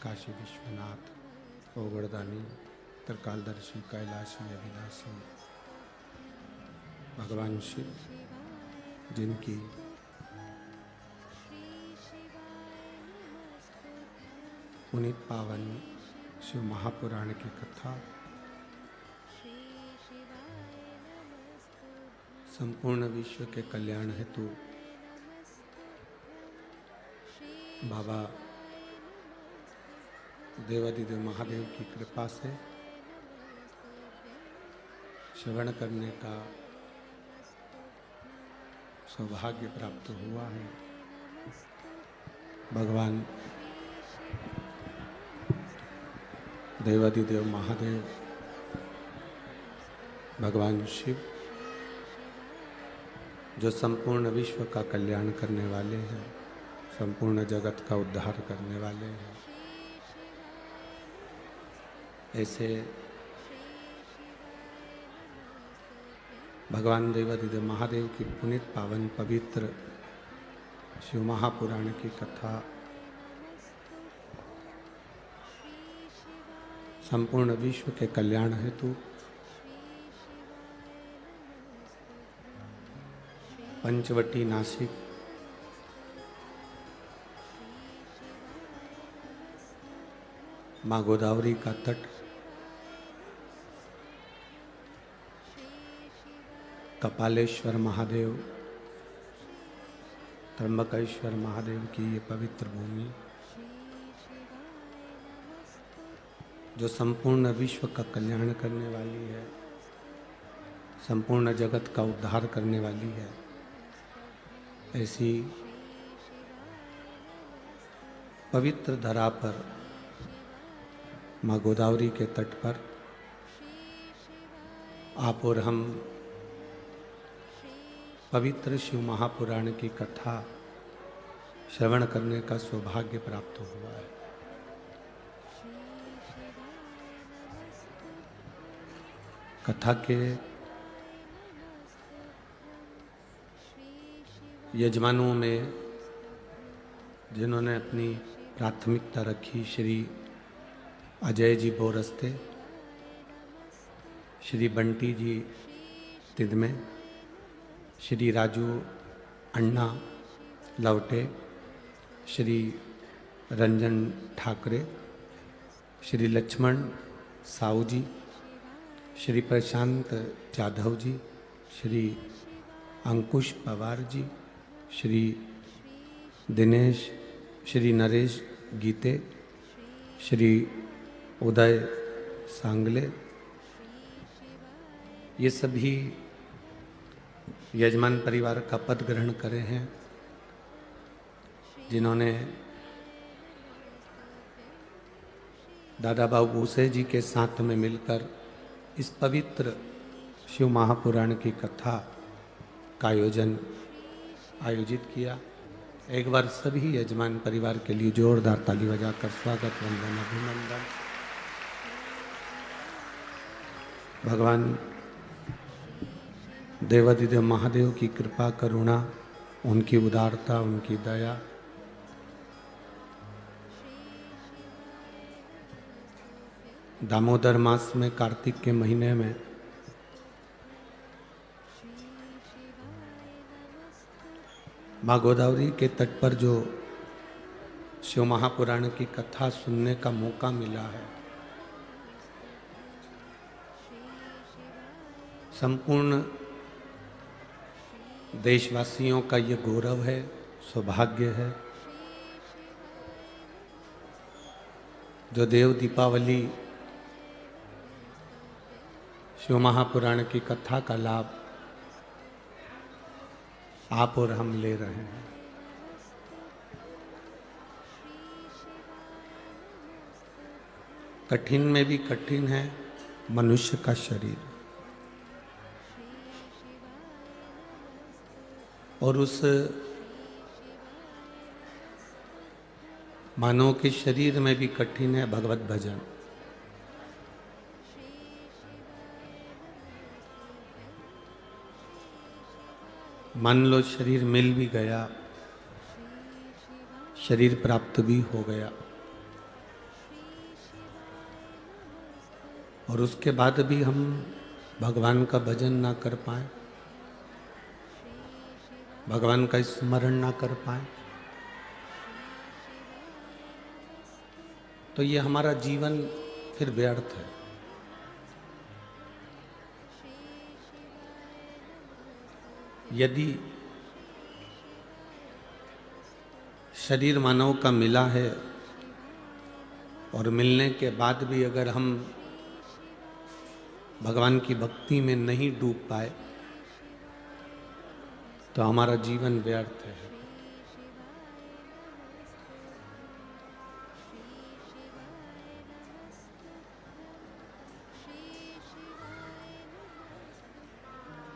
काशी विश्वनाथ, ओगड़दानी, त्रिकालदर्शी, कैलाशी, अविनाशी भगवान शिव, जिनकी पुनीत पावन शिव महापुराण की कथा संपूर्ण विश्व के कल्याण हेतु बाबा देवादिदेव महादेव की कृपा से श्रवण करने का सौभाग्य प्राप्त हुआ है। भगवान देवादिदेव महादेव, भगवान शिव, जो संपूर्ण विश्व का कल्याण करने वाले हैं, संपूर्ण जगत का उद्धार करने वाले हैं, ऐसे भगवान देवादिदेव महादेव की पुनीत पावन पवित्र शिव महापुराण की कथा संपूर्ण विश्व के कल्याण हेतु पंचवटी नासिक माँ गोदावरी का तट, कपालेश्वर महादेव, त्र्यंबकेश्वर महादेव की ये पवित्र भूमि, जो संपूर्ण विश्व का कल्याण करने वाली है, संपूर्ण जगत का उद्धार करने वाली है, ऐसी पवित्र धरा पर माँ गोदावरी के तट पर आप और हम पवित्र शिव महापुराण की कथा श्रवण करने का सौभाग्य प्राप्त हुआ है। कथा के यजमानों में जिन्होंने अपनी प्राथमिकता रखी, श्री अजय जी बोरस्ते, श्री बंटी जी तिदमे, श्री राजू अन्ना लवटे, श्री रंजन ठाकरे, श्री लक्ष्मण साहू जी, श्री प्रशांत जाधव जी, श्री अंकुश पवार जी, श्री दिनेश, श्री नरेश गीते, श्री उदय सांगले, ये सभी यजमान परिवार का पद ग्रहण करे हैं, जिन्होंने दादा बाबू भूसे जी के साथ में मिलकर इस पवित्र शिव महापुराण की कथा का आयोजित किया। एक बार सभी यजमान परिवार के लिए जोरदार ताली बजाकर स्वागत, वंदन, अभिनंदन। भगवान देवादिदेव महादेव की कृपा, करुणा, उनकी उदारता, उनकी दया दामोदर मास में, कार्तिक के महीने में माँ गोदावरी के तट पर जो शिव महापुराण की कथा सुनने का मौका मिला है, संपूर्ण देशवासियों का ये गौरव है, सौभाग्य है। जो देव दीपावली शिव महापुराण की कथा का लाभ आप और हम ले रहे हैं। कठिन में भी कठिन है मनुष्य का शरीर, और उस मानव के शरीर में भी कठिन है भगवत भजन। मान लो शरीर मिल भी गया, शरीर प्राप्त भी हो गया, और उसके बाद भी हम भगवान का भजन ना कर पाए, भगवान का स्मरण ना कर पाए, तो ये हमारा जीवन फिर व्यर्थ है। यदि शरीर मानव का मिला है और मिलने के बाद भी अगर हम भगवान की भक्ति में नहीं डूब पाए तो हमारा जीवन व्यर्थ है।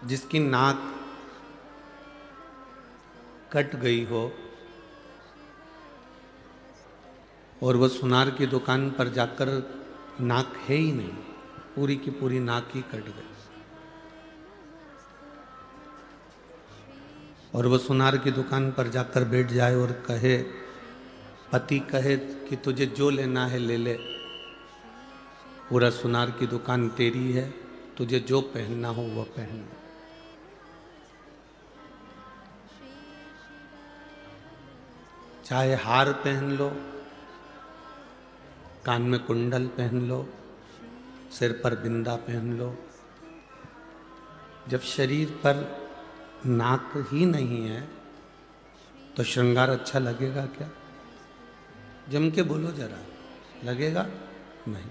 जिसकी नाक कट गई हो और वो सुनार की दुकान पर जाकर नाक है ही नहीं, पूरी की पूरी नाक ही कट गई, और वो सुनार की दुकान पर जाकर बैठ जाए और कहे, पति कहे कि तुझे जो लेना है ले ले, पूरा सुनार की दुकान तेरी है, तुझे जो पहनना हो वो पहन। चाहे हार पहन लो, कान में कुंडल पहन लो, सिर पर बिंदा पहन लो, जब शरीर पर नाक ही नहीं है तो श्रृंगार अच्छा लगेगा क्या? जम के बोलो जरा, लगेगा नहीं।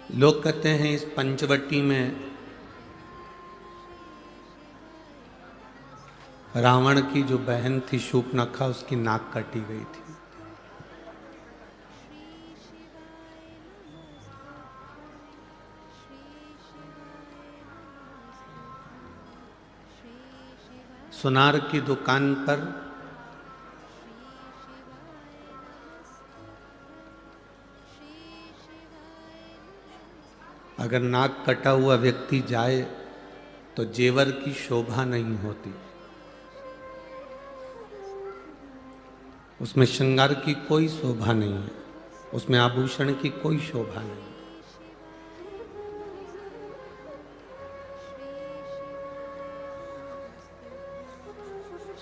लोग कहते हैं इस पंचवटी में रावण की जो बहन थी शूर्पणखा, उसकी नाक काटी गई थी। सुनार की दुकान पर अगर नाक कटा हुआ व्यक्ति जाए तो जेवर की शोभा नहीं होती, उसमें श्रृंगार की कोई शोभा नहीं है, उसमें आभूषण की कोई शोभा नहीं।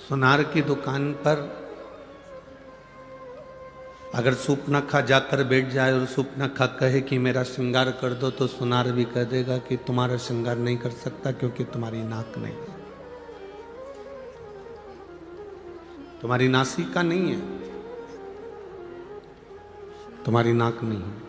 सुनार की दुकान पर अगर शूर्पणखा जाकर बैठ जाए और शूर्पणखा कहे कि मेरा श्रृंगार कर दो, तो सुनार भी कह देगा कि तुम्हारा श्रृंगार नहीं कर सकता क्योंकि तुम्हारी नाक नहीं है, तुम्हारी नासिका नहीं है, तुम्हारी नाक नहीं है।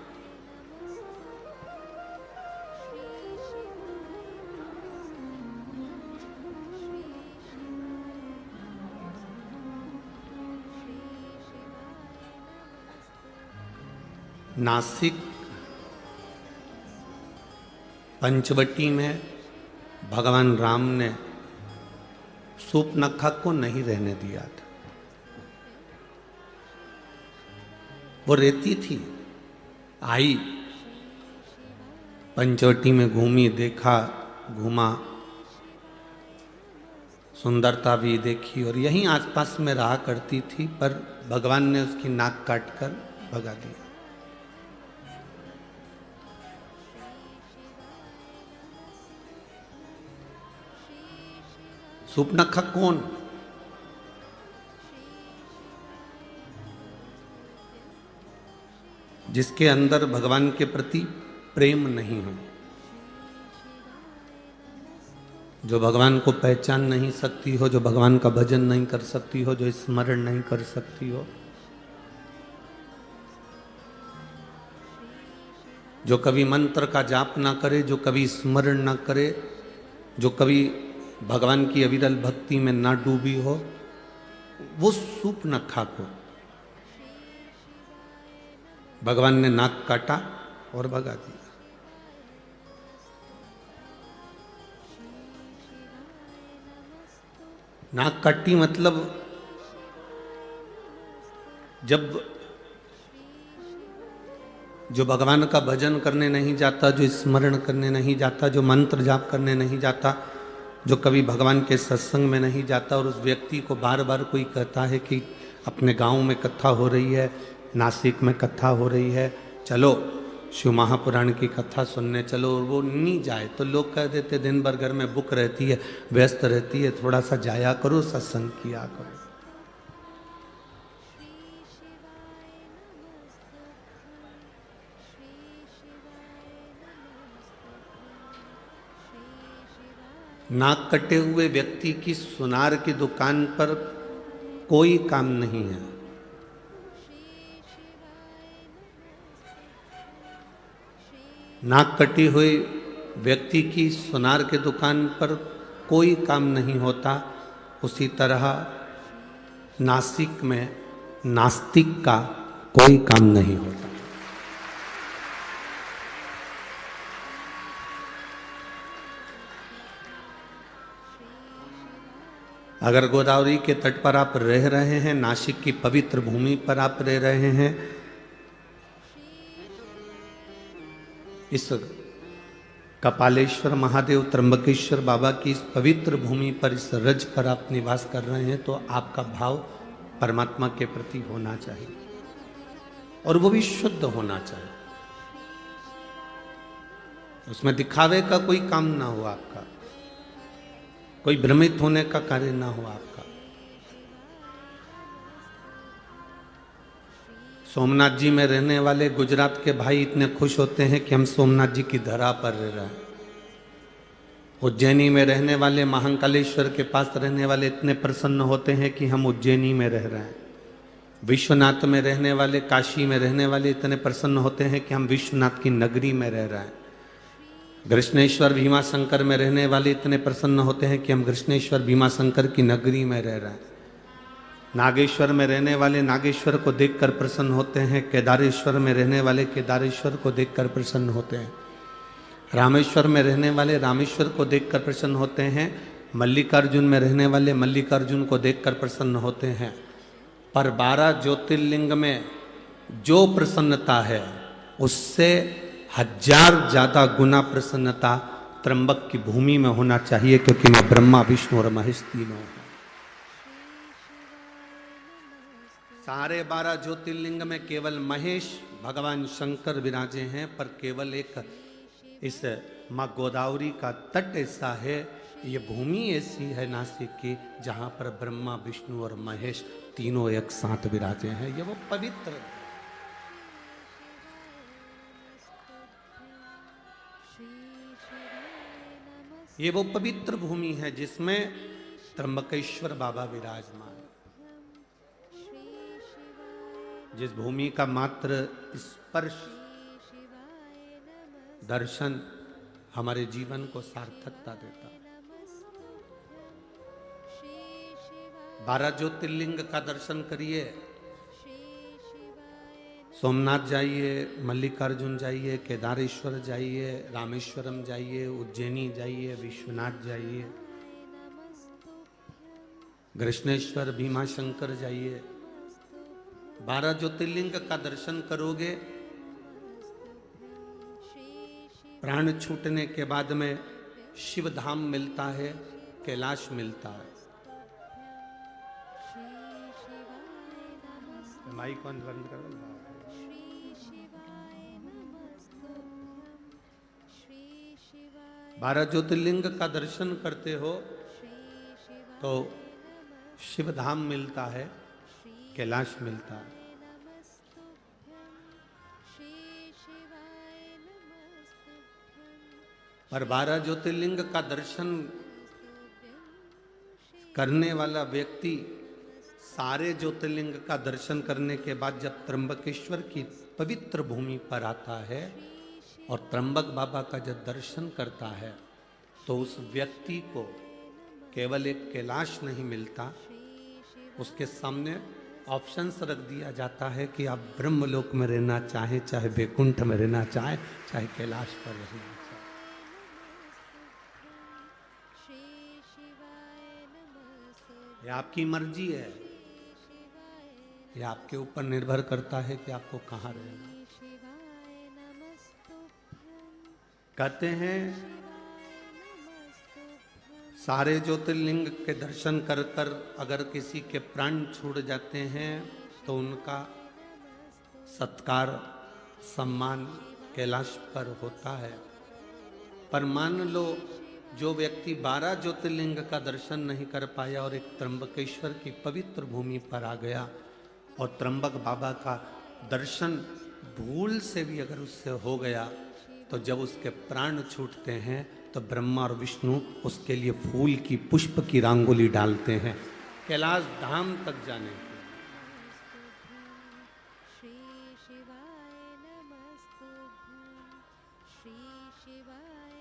नासिक पंचवटी में भगवान राम ने शूर्पणखा को नहीं रहने दिया था। वो रहती थी, आई पंचवटी में, घूमी, देखा, घूमा, सुंदरता भी देखी और यहीं आसपास में रहा करती थी, पर भगवान ने उसकी नाक काटकर भगा दिया। शूर्पणखा कौन? जिसके अंदर भगवान के प्रति प्रेम नहीं हो, जो भगवान को पहचान नहीं सकती हो, जो भगवान का भजन नहीं कर सकती हो, जो स्मरण नहीं कर सकती हो, जो कभी मंत्र का जाप ना करे, जो कभी स्मरण ना करे, जो कभी भगवान की अविरल भक्ति में ना डूबी हो, वो शूर्पणखा को भगवान ने नाक काटा और भगा दिया। नाक काटी मतलब जब जो भगवान का भजन करने नहीं जाता, जो स्मरण करने नहीं जाता, जो मंत्र जाप करने नहीं जाता, जो कभी भगवान के सत्संग में नहीं जाता और उस व्यक्ति को बार बार कोई कहता है कि अपने गांव में कथा हो रही है, नासिक में कथा हो रही है, चलो शिव महापुराण की कथा सुनने चलो, और वो नहीं जाए तो लोग कह देते दिन भर घर में बुक रहती है, व्यस्त रहती है, थोड़ा सा जाया करो, सत्संग किया करो। नाक कटे हुए व्यक्ति की सुनार की दुकान पर कोई काम नहीं है। नाक कटी हुई व्यक्ति की सुनार की दुकान पर कोई काम नहीं होता, उसी तरह नासिक में नास्तिक का कोई काम नहीं होता। अगर गोदावरी के तट पर आप रह रहे हैं, नासिक की पवित्र भूमि पर आप रह रहे हैं, इस कपालेश्वर महादेव त्र्यंबकेश्वर बाबा की इस पवित्र भूमि पर, इस रज पर आप निवास कर रहे हैं, तो आपका भाव परमात्मा के प्रति होना चाहिए और वो भी शुद्ध होना चाहिए। उसमें दिखावे का कोई काम ना हो आपका, कोई भ्रमित होने का कार्य ना हो आपका। सोमनाथ जी में रहने वाले गुजरात के भाई इतने खुश होते हैं कि हम सोमनाथ जी की धरा पर रह रहे हैं। उज्जैनी में रहने वाले महाकालेश्वर के पास रहने वाले इतने प्रसन्न होते हैं कि हम उज्जैनी में रह रहे हैं। विश्वनाथ में रहने वाले, काशी में रहने वाले इतने प्रसन्न होते हैं कि हम विश्वनाथ की नगरी में रह रहे हैं। कृष्णेश्वर भीमाशंकर में रहने वाले इतने प्रसन्न होते हैं कि हम कृष्णेश्वर भीमाशंकर की नगरी में रह रहे हैं। नागेश्वर में रहने वाले नागेश्वर को देखकर प्रसन्न होते हैं, केदारेश्वर में रहने वाले केदारेश्वर को देखकर प्रसन्न होते हैं, रामेश्वर में रहने वाले रामेश्वर को देखकर प्रसन्न होते हैं, मल्लिकार्जुन में रहने वाले मल्लिकार्जुन को देखकर प्रसन्न होते हैं। पर 12 ज्योतिर्लिंग में जो प्रसन्नता है उससे 1000 ज्यादा गुना प्रसन्नता त्र्यंबक की भूमि में होना चाहिए, क्योंकि मैं ब्रह्मा विष्णु और महेश तीनों हूं। सारे 12 ज्योतिर्लिंग में केवल महेश भगवान शंकर विराजे हैं, पर केवल एक इस माँ गोदावरी का तट ऐसा है, ये भूमि ऐसी है नासिक की, जहां पर ब्रह्मा विष्णु और महेश तीनों एक साथ विराजे हैं। ये वो पवित्र, ये वो पवित्र भूमि है जिसमें त्र्यंबकेश्वर बाबा विराजमान, जिस भूमि का मात्र स्पर्श, दर्शन हमारे जीवन को सार्थकता देता। 12 ज्योतिर्लिंग का दर्शन करिए, सोमनाथ जाइए, मल्लिकार्जुन जाइए, केदारेश्वर जाइए, रामेश्वरम जाइए, उज्जैनी जाइए, विश्वनाथ जाइए, कृष्णेश्वर भीमाशंकर जाइए। 12 ज्योतिर्लिंग का दर्शन करोगे, प्राण छूटने के बाद में शिव धाम मिलता है, कैलाश मिलता है। माइक बंद करो। 12 ज्योतिर्लिंग का दर्शन करते हो तो शिव धाम मिलता है, कैलाश मिलता है। पर 12 ज्योतिर्लिंग का दर्शन करने वाला व्यक्ति सारे ज्योतिर्लिंग का दर्शन करने के बाद जब त्र्यंबकेश्वर की पवित्र भूमि पर आता है और त्र्यंबक बाबा का जब दर्शन करता है, तो उस व्यक्ति को केवल एक कैलाश नहीं मिलता, उसके सामने ऑप्शंस रख दिया जाता है कि आप ब्रह्मलोक में रहना चाहे, चाहे वैकुंठ में रहना चाहे, चाहे कैलाश पर रहना चाहे। ये आपकी मर्जी है, ये आपके ऊपर निर्भर करता है कि आपको कहाँ रहना। कहते हैं सारे ज्योतिर्लिंग के दर्शन कर कर अगर किसी के प्राण छूट जाते हैं तो उनका सत्कार सम्मान कैलाश पर होता है। पर मान लो जो व्यक्ति 12 ज्योतिर्लिंग का दर्शन नहीं कर पाया और एक त्र्यंबकेश्वर की पवित्र भूमि पर आ गया और त्र्यंबक बाबा का दर्शन भूल से भी अगर उससे हो गया, तो जब उसके प्राण छूटते हैं तो ब्रह्मा और विष्णु उसके लिए फूल की पुष्प की रंगोली डालते हैं कैलाश धाम तक जाने के।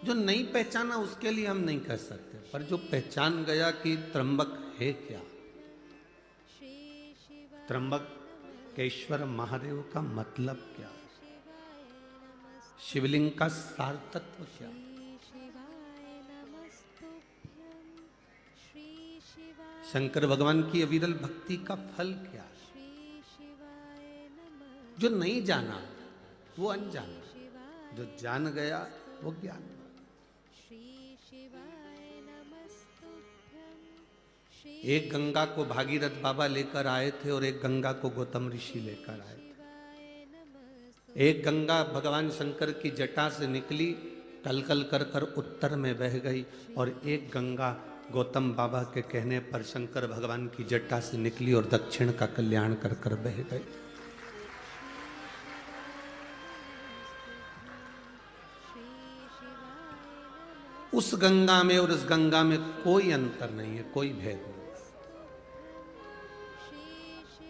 जो नहीं पहचाना उसके लिए हम नहीं कह सकते, पर जो पहचान गया कि त्र्यंबक है क्या, त्र्यंबकेश्वर महादेव का मतलब क्या, शिवलिंग का सार तत्व क्या, शंकर भगवान की अविरल भक्ति का फल क्या। जो नहीं जाना वो अनजाना, जो जान गया वो ज्ञान। एक गंगा को भागीरथ बाबा लेकर आए थे और एक गंगा को गौतम ऋषि लेकर आए थे। एक गंगा भगवान शंकर की जटा से निकली, कल कल कर कर उत्तर में बह गई, और एक गंगा गौतम बाबा के कहने पर शंकर भगवान की जटा से निकली और दक्षिण का कल्याण कर कर बह गई। उस गंगा में और उस गंगा में कोई अंतर नहीं है, कोई भेद नहीं।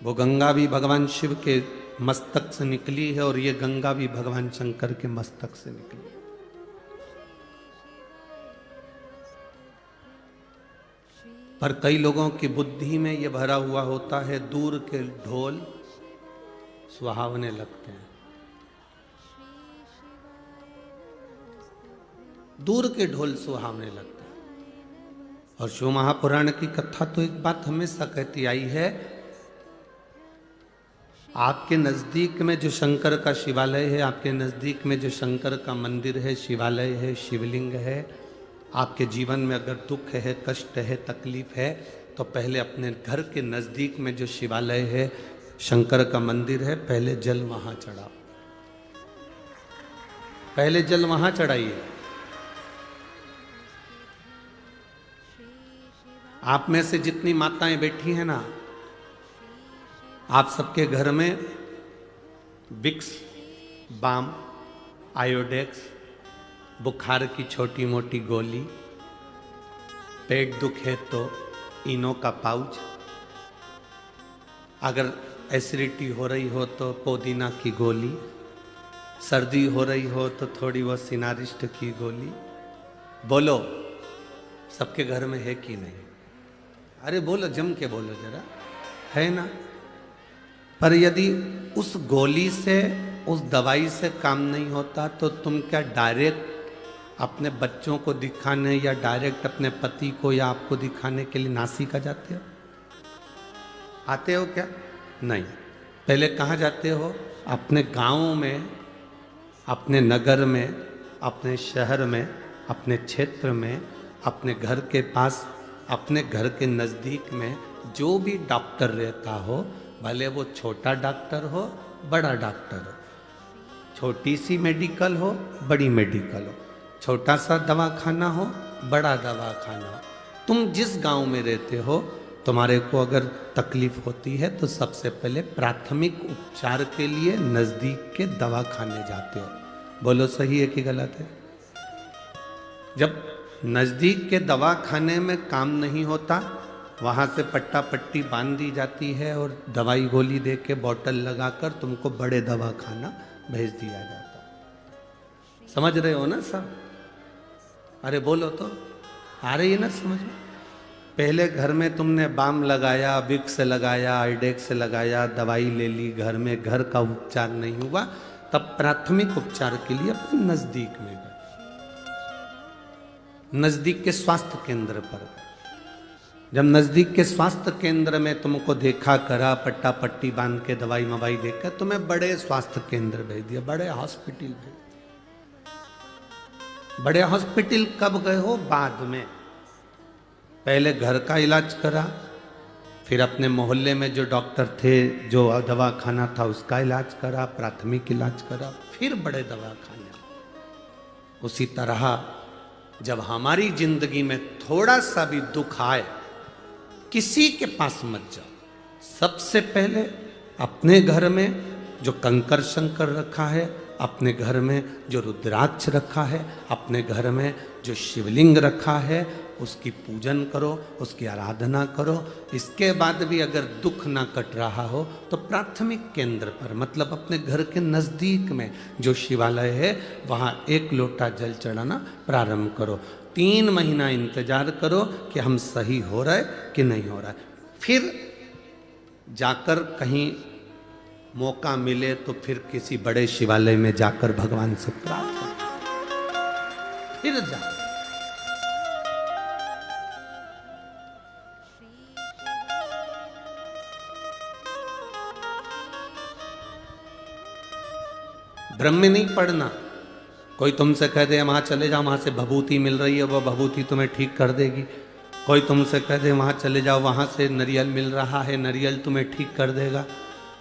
वो गंगा भी भगवान शिव के मस्तक से निकली है और ये गंगा भी भगवान शंकर के मस्तक से निकली है। पर कई लोगों की बुद्धि में ये भरा हुआ होता है, दूर के ढोल सुहावने लगते हैं। दूर के ढोल सुहावने लगते हैं। और शिव महापुराण की कथा तो एक बात हमेशा कहती आई है, आपके नजदीक में जो शंकर का शिवालय है, आपके नजदीक में जो शंकर का मंदिर है, शिवालय है, शिवलिंग है, आपके जीवन में अगर दुख है, कष्ट है, तकलीफ है, तो पहले अपने घर के नजदीक में जो शिवालय है, शंकर का मंदिर है, पहले जल वहां चढ़ाओ, पहले जल वहां चढ़ाइए। आप में से जितनी माताएं बैठी हैं ना, आप सबके घर में विक्स, बाम, आयोडेक्स, बुखार की छोटी मोटी गोली, पेट दुखे तो इनो का पाउच, अगर एसिडिटी हो रही हो तो पुदीना की गोली, सर्दी हो रही हो तो थोड़ी वो सिनारिस्ट की गोली। बोलो सबके घर में है कि नहीं? अरे बोलो, जम के बोलो जरा, है ना? पर यदि उस गोली से, उस दवाई से काम नहीं होता तो तुम क्या डायरेक्ट अपने बच्चों को दिखाने या डायरेक्ट अपने पति को या आपको दिखाने के लिए नासिका जाते हो? आते हो क्या? नहीं। पहले कहाँ जाते हो? अपने गांव में, अपने नगर में, अपने शहर में, अपने क्षेत्र में, अपने घर के पास, अपने घर के नज़दीक में जो भी डॉक्टर रहता हो, भले वो छोटा डॉक्टर हो, बड़ा डॉक्टर हो, छोटी सी मेडिकल हो, बड़ी मेडिकल हो, छोटा सा दवाखाना हो, बड़ा दवाखाना हो, तुम जिस गांव में रहते हो, तुम्हारे को अगर तकलीफ होती है तो सबसे पहले प्राथमिक उपचार के लिए नज़दीक के दवाखाने जाते हो। बोलो सही है कि गलत है? जब नज़दीक के दवाखाने में काम नहीं होता, वहाँ से पट्टा पट्टी बांध दी जाती है और दवाई गोली दे के बॉटल लगाकर तुमको बड़े दवाखाना भेज दिया जाता। समझ रहे हो ना सब? अरे बोलो तो, आ रही है ना समझ में? पहले घर में तुमने बाम लगाया, विक्स लगाया, आइडेक्स लगाया, दवाई ले ली, घर में घर का उपचार नहीं हुआ, तब प्राथमिक उपचार के लिए अपने नज़दीक में गए, नज़दीक के स्वास्थ्य केंद्र पर गए। जब नज़दीक के स्वास्थ्य केंद्र में तुमको देखा करा, पट्टा पट्टी बांध के दवाई मवाई देकर तुम्हें बड़े स्वास्थ्य केंद्र भेज दिया, बड़े हॉस्पिटल भेज दिया। बड़े हॉस्पिटल कब गए हो? बाद में। पहले घर का इलाज करा, फिर अपने मोहल्ले में जो डॉक्टर थे, जो दवा खाना था उसका इलाज करा, प्राथमिक इलाज करा, फिर बड़े दवाखाने। उसी तरह जब हमारी जिंदगी में थोड़ा सा भी दुख आए, किसी के पास मत जाओ, सबसे पहले अपने घर में जो कंकर शंकर रखा है, अपने घर में जो रुद्राक्ष रखा है, अपने घर में जो शिवलिंग रखा है, उसकी पूजन करो, उसकी आराधना करो। इसके बाद भी अगर दुख ना कट रहा हो तो प्राथमिक केंद्र पर, मतलब अपने घर के नज़दीक में जो शिवालय है वहाँ 1 लोटा जल चढ़ाना प्रारंभ करो। 3 महीना इंतजार करो कि हम सही हो रहा है कि नहीं हो रहा है। फिर जाकर कहीं मौका मिले तो फिर किसी बड़े शिवालय में जाकर भगवान से प्रार्थना, फिर जा। भ्रम में नहीं पड़ना। कोई तुमसे कह दे वहां चले जाओ, वहां से भभूति मिल रही है, वह भभूति तुम्हें ठीक कर देगी। कोई तुमसे कह दे वहां चले जाओ, वहां से नारियल मिल रहा है, नारियल तुम्हें ठीक कर देगा।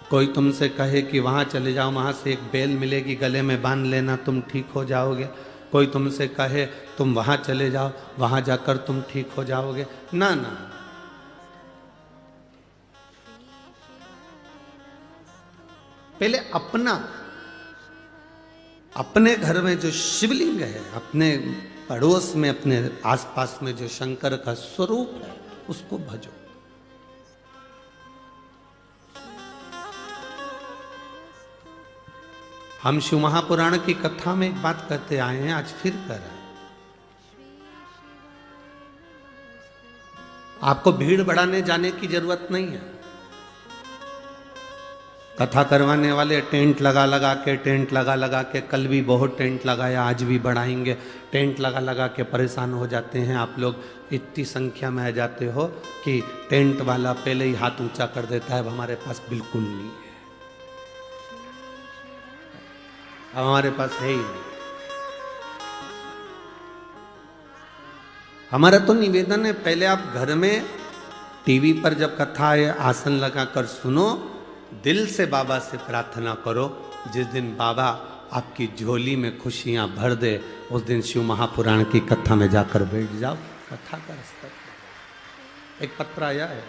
कोई तुमसे कहे कि वहाँ चले जाओ, वहाँ से एक बेल मिलेगी, गले में बांध लेना, तुम ठीक हो जाओगे। कोई तुमसे कहे तुम वहाँ चले जाओ, वहाँ जाकर तुम ठीक हो जाओगे। ना ना, पहले अपने घर में जो शिवलिंग है, अपने पड़ोस में, अपने आसपास में जो शंकर का स्वरूप है, उसको भजो। हम शिव महापुराण की कथा में एक बात कहते आए हैं, आज फिर कर रहे हैं। आपको भीड़ बढ़ाने जाने की जरूरत नहीं है। कथा करवाने वाले टेंट लगा लगा के कल भी बहुत टेंट लगाया, आज भी बढ़ाएंगे। टेंट लगा के परेशान हो जाते हैं आप लोग, इतनी संख्या में आ जाते हो कि टेंट वाला पहले ही हाथ ऊंचा कर देता है, अब हमारे पास बिल्कुल नहीं है, अब हमारे पास है ही नहीं। हमारा तो निवेदन है, पहले आप घर में टीवी पर जब कथा है आसन लगाकर सुनो, दिल से बाबा से प्रार्थना करो। जिस दिन बाबा आपकी झोली में खुशियां भर दे, उस दिन शिव महापुराण की कथा में जाकर बैठ जाओ। कथा का स्तर एक पत्र आया है,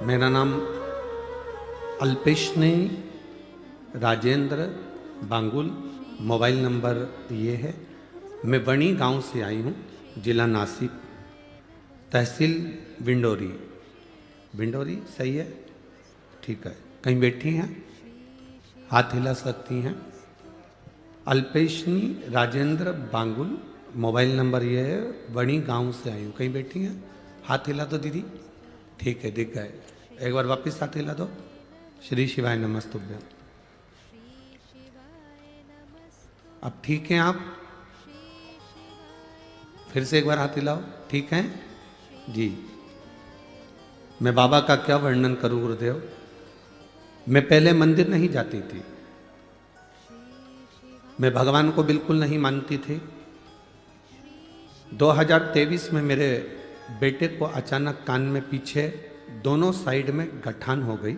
मेरा नाम अल्पेशनी राजेंद्र बांगुल, मोबाइल नंबर ये है। मैं वणी गांव से आई हूँ, जिला नासिक, तहसील विंडोरी। विंडोरी सही है? ठीक है। कहीं बैठी हैं? हाथ हिला सकती हैं। अल्पेशनी राजेंद्र बांगुल, मोबाइल नंबर ये है। वणी गांव से आई हूँ। कहीं बैठी हैं? हाथ हिला दो दीदी। ठीक है, दिख गए। एक बार वापस हाथ हिला दो। श्री शिवाय नमस्तुभ्यं। अब ठीक हैं आप? फिर से एक बार हाथ हिलाओ। ठीक हैं जी। मैं बाबा का क्या वर्णन करूं गुरुदेव। मैं पहले मंदिर नहीं जाती थी, मैं भगवान को बिल्कुल नहीं मानती थी। 2023 में मेरे बेटे को अचानक कान में पीछे दोनों साइड में गठान हो गई।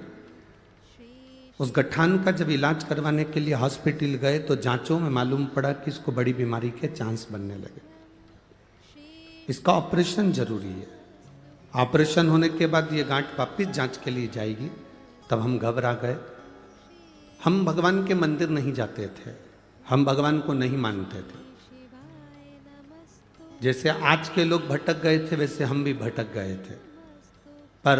उस गठान का जब इलाज करवाने के लिए हॉस्पिटल गए तो जांचों में मालूम पड़ा कि इसको बड़ी बीमारी के चांस बनने लगे। इसका ऑपरेशन जरूरी है। ऑपरेशन होने के बाद ये गांठ वापिस जांच के लिए जाएगी। तब हम घबरा गए। हम भगवान के मंदिर नहीं जाते थे, हम भगवान को नहीं मानते थे। जैसे आज के लोग भटक गए थे वैसे हम भी भटक गए थे। पर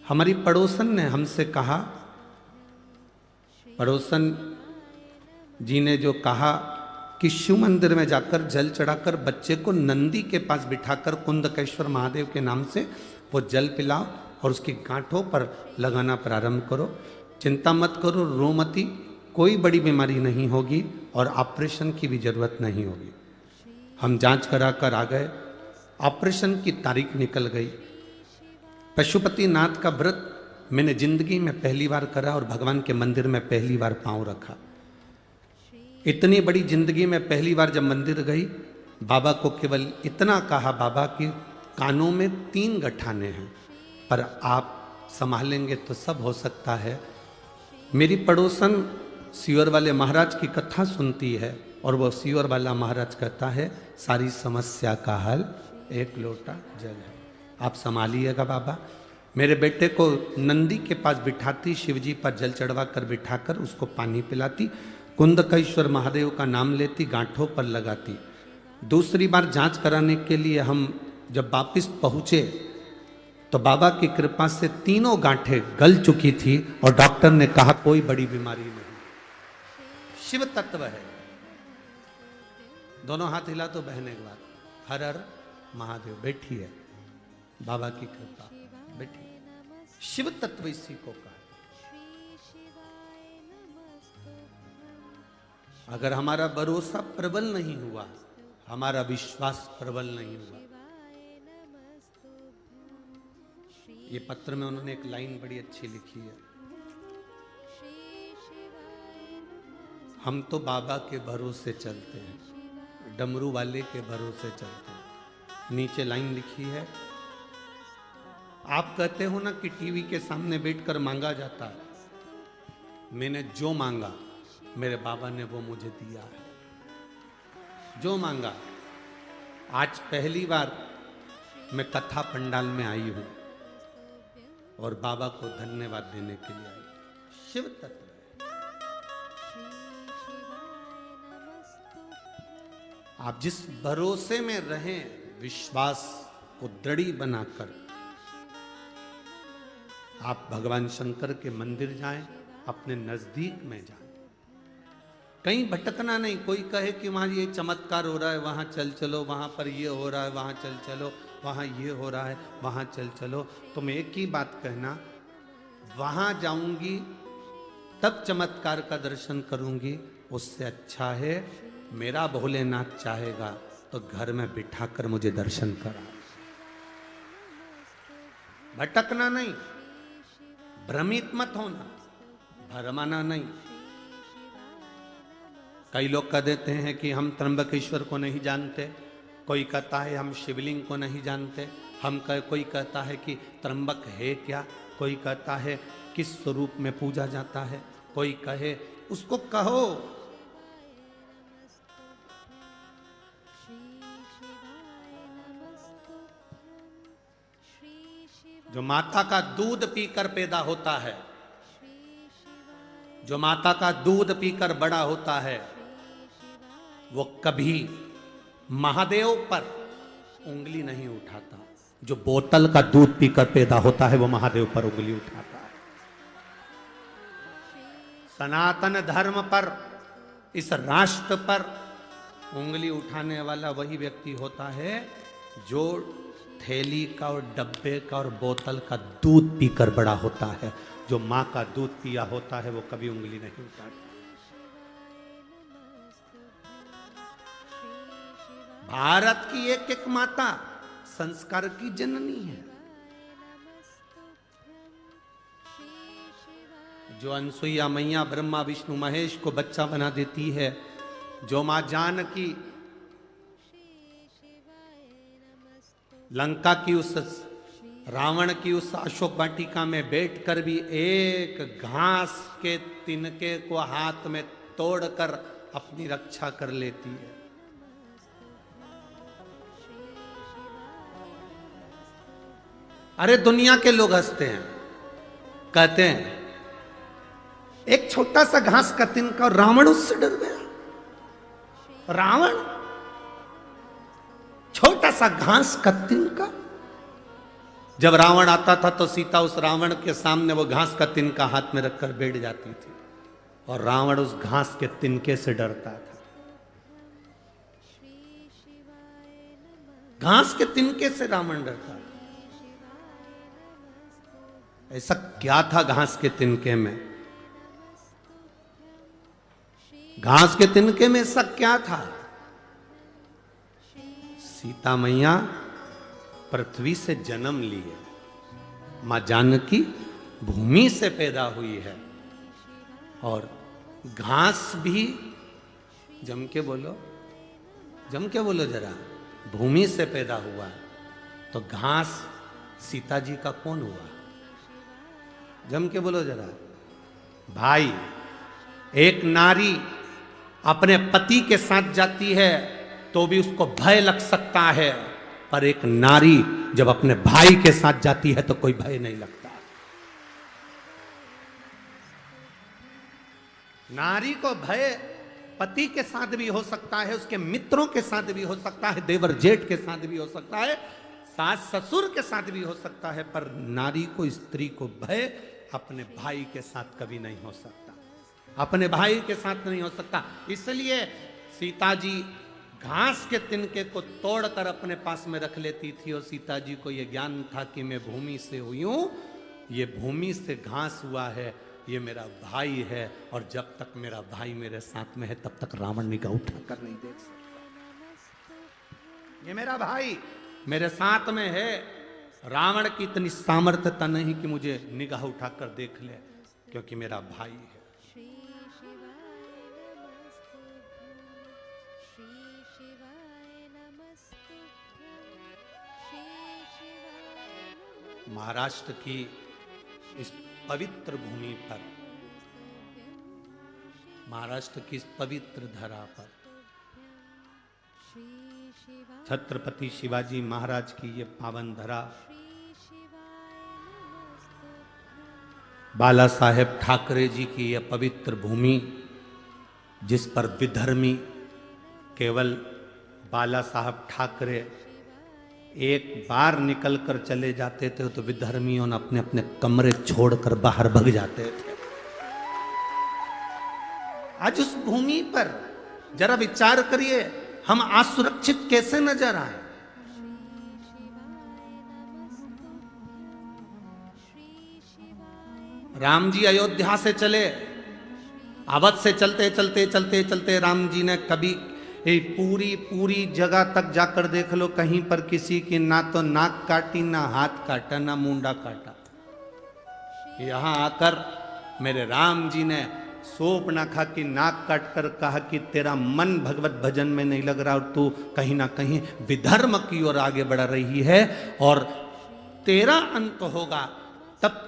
हमारी पड़ोसन ने हमसे कहा, पड़ोसन जी ने जो कहा कि शिव मंदिर में जाकर जल चढ़ाकर बच्चे को नंदी के पास बिठाकर कुंदकेश्वर महादेव के नाम से वो जल पिलाओ और उसकी गांठों पर लगाना प्रारंभ करो। चिंता मत करो, रो मती, कोई बड़ी बीमारी नहीं होगी और ऑपरेशन की भी जरूरत नहीं होगी। हम जांच करा कर आ गए, ऑपरेशन की तारीख निकल गई। पशुपतिनाथ का व्रत मैंने जिंदगी में पहली बार करा और भगवान के मंदिर में पहली बार पांव रखा। इतनी बड़ी जिंदगी में पहली बार जब मंदिर गई, बाबा को केवल इतना कहा, बाबा की कानों में 3 गठाने हैं, पर आप संभालेंगे तो सब हो सकता है। मेरी पड़ोसन सीवर वाले महाराज की कथा सुनती है और वो सीवर वाला महाराज कहता है सारी समस्या का हल 1 लोटा जल है, आप संभालिएगा बाबा। मेरे बेटे को नंदी के पास बिठाती, शिवजी पर जल चढ़वा कर बिठाकर उसको पानी पिलाती, कुंदकेश्वर महादेव का नाम लेती, गांठों पर लगाती। दूसरी बार जांच कराने के लिए हम जब वापिस पहुंचे तो बाबा की कृपा से 3 गांठें गल चुकी थी और डॉक्टर ने कहा कोई बड़ी बीमारी नहीं, शिव तत्व है। दोनों हाथ हिला तो बहने के बाद हर हर महादेव। बैठी है, बाबा की कृपा, बैठी। शिव तत्व इसी को कहा। अगर हमारा भरोसा प्रबल नहीं हुआ, हमारा विश्वास प्रबल नहीं हुआ। ये पत्र में उन्होंने एक लाइन बड़ी अच्छी लिखी है, हम तो बाबा के भरोसे चलते हैं, डमरू वाले के भरोसे चलते हैं। नीचे लाइन लिखी है, आप कहते हो ना कि टीवी के सामने बैठकर मांगा जाता है, मैंने जो मांगा मेरे बाबा ने वो मुझे दिया है। जो मांगा, आज पहली बार मैं कथा पंडाल में आई हूं और बाबा को धन्यवाद देने के लिए आई। शिव तत्व आप जिस भरोसे में रहें, विश्वास को दृढ़ी बनाकर आप भगवान शंकर के मंदिर जाएं, अपने नजदीक में जाएं, कहीं भटकना नहीं। कोई कहे कि वहां ये चमत्कार हो रहा है, वहां चल चलो, वहां पर ये हो रहा है, वहां चल चलो, वहां ये हो रहा है, वहां चल चलो। तुम एक ही बात कहना, वहां जाऊंगी तब चमत्कार का दर्शन करूंगी, उससे अच्छा है मेरा भोलेनाथ चाहेगा तो घर में बिठाकर मुझे दर्शन करा। भटकना नहीं, भ्रमित मत होना, भरमाना नहीं। कई लोग कह देते हैं कि हम त्र्यंबकेश्वर को नहीं जानते, कोई कहता है हम शिवलिंग को नहीं जानते, कोई कहता है कि त्र्यंबक है क्या, कोई कहता है किस स्वरूप में पूजा जाता है, कोई कहे, उसको कहो। जो माता का दूध पीकर पैदा होता है, जो माता का दूध पीकर बड़ा होता है, वो कभी महादेव पर उंगली नहीं उठाता। जो बोतल का दूध पीकर पैदा होता है वो महादेव पर उंगली उठाता है। सनातन धर्म पर, इस राष्ट्र पर उंगली उठाने वाला वही व्यक्ति होता है जो थैली का और डब्बे का और बोतल का दूध पीकर बड़ा होता है। जो मां का दूध पिया होता है वो कभी उंगली नहीं उठाता। भारत की एक एक माता संस्कार की जननी है। जो अनसुईया मैया ब्रह्मा विष्णु महेश को बच्चा बना देती है, जो मां जानकी लंका की उस रावण की उस अशोक वाटिका में बैठकर भी एक घास के तिनके को हाथ में तोड़कर अपनी रक्षा कर लेती है। अरे दुनिया के लोग हंसते हैं, कहते हैं एक छोटा सा घास का तिनका, रावण उससे डर गया। रावण, छोटा सा घास का तिनका। जब रावण आता था तो सीता उस रावण के सामने वो घास का तिनका हाथ में रखकर बैठ जाती थी, और रावण उस घास के तिनके से डरता था। घास के तिनके से रावण डरता था। ऐसा क्या था घास के तिनके में? घास के तिनके में ऐसा क्या था? सीता मैया पृथ्वी से जन्म लिए, मां जानकी भूमि से पैदा हुई है, और घास भी, जम के बोलो, जम के बोलो जरा, भूमि से पैदा हुआ है। तो घास सीता जी का कौन हुआ? जम के बोलो जरा भाई। एक नारी अपने पति के साथ जाती है तो भी उसको भय लग सकता है, पर एक नारी जब अपने भाई के साथ जाती है तो कोई भय नहीं लगता। नारी को भय पति के साथ भी हो सकता है, उसके मित्रों के साथ भी हो सकता है, देवर जेठ के साथ भी हो सकता है, सास ससुर के साथ भी हो सकता है, पर नारी को, स्त्री को भय अपने भाई के साथ कभी नहीं हो सकता, अपने भाई के साथ नहीं हो सकता। इसलिए सीता जी घास के तिनके को तोड़कर अपने पास में रख लेती थी, और सीता जी को यह ज्ञान था कि मैं भूमि से हुई हूं, ये भूमि से घास हुआ है, ये मेरा भाई है, और जब तक मेरा भाई मेरे साथ में है तब तक रावण निगाह उठाकर नहीं देख सकता। ये मेरा भाई मेरे साथ में है, रावण की इतनी सामर्थ्यता नहीं कि मुझे निगाह उठाकर देख ले, क्योंकि मेरा भाई है। महाराष्ट्र की इस पवित्र भूमि पर, महाराष्ट्र की इस पवित्र धरा पर छत्रपति शिवाजी महाराज की ये पावन धरा, बाला साहेब ठाकरे जी की यह पवित्र भूमि, जिस पर विधर्मी, केवल बाला साहब ठाकरे एक बार निकलकर चले जाते थे तो विधर्मियों ने अपने अपने कमरे छोड़कर बाहर भाग जाते थे। आज उस भूमि पर जरा विचार करिए, हम असुरक्षित कैसे नजर आए। राम जी अयोध्या से चले, अवध से चलते चलते चलते चलते राम जी ने कभी पूरी पूरी जगह तक जाकर देख लो, कहीं पर किसी की ना तो नाक काटी, ना हाथ काटा, ना मुंडा काटा। यहां आकर मेरे राम जी ने सोप ना खा कि नाक काट कर कहा कि तेरा मन भगवत भजन में नहीं लग रहा और तू कहीं ना कहीं विधर्म की ओर आगे बढ़ रही है, और तेरा अंत होगा तब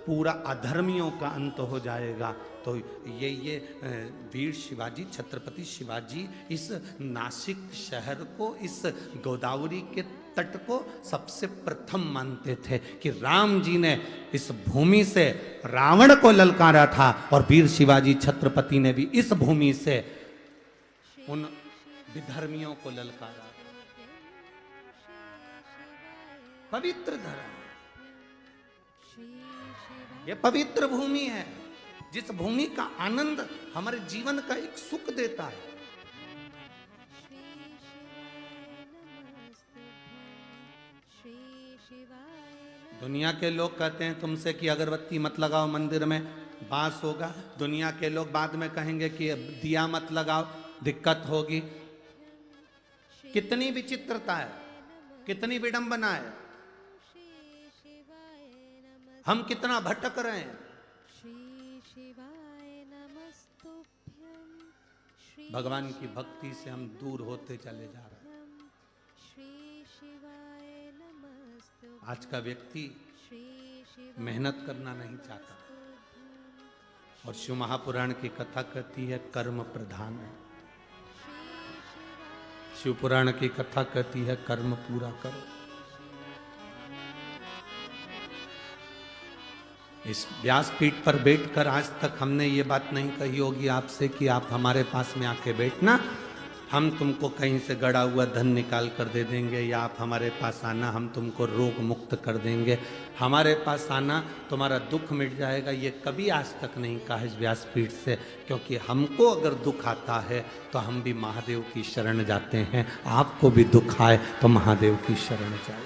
पूरा अधर्मियों का अंत हो जाएगा। तो ये वीर शिवाजी, छत्रपति शिवाजी इस नासिक शहर को, इस गोदावरी के तट को सबसे प्रथम मानते थे कि राम जी ने इस भूमि से रावण को ललकारा था, और वीर शिवाजी छत्रपति ने भी इस भूमि से उन विधर्मियों को ललकारा। पवित्र धरा, ये पवित्र भूमि है, जिस भूमि का आनंद हमारे जीवन का एक सुख देता है। दुनिया के लोग कहते हैं तुमसे कि अगरबत्ती मत लगाओ, मंदिर में बांस होगा। दुनिया के लोग बाद में कहेंगे कि दिया मत लगाओ, दिक्कत होगी। कितनी विचित्रता है, कितनी विडंबना है, हम कितना भटक रहे हैं। भगवान की भक्ति से हम दूर होते चले जा रहे हैं। आज का व्यक्ति मेहनत करना नहीं चाहता, और शिव महापुराण की कथा कहती है कर्म प्रधान है। शिव पुराण की कथा कहती है कर्म पूरा करो। इस व्यासपीठ पर बैठकर आज तक हमने ये बात नहीं कही होगी आपसे कि आप हमारे पास में आके बैठना, हम तुमको कहीं से गड़ा हुआ धन निकाल कर दे देंगे, या आप हमारे पास आना हम तुमको रोग मुक्त कर देंगे, हमारे पास आना तुम्हारा दुख मिट जाएगा। ये कभी आज तक नहीं कहा इस व्यासपीठ से, क्योंकि हमको अगर दुख आता है तो हम भी महादेव की शरण जाते हैं। आपको भी दुख आए तो महादेव की शरण जाए।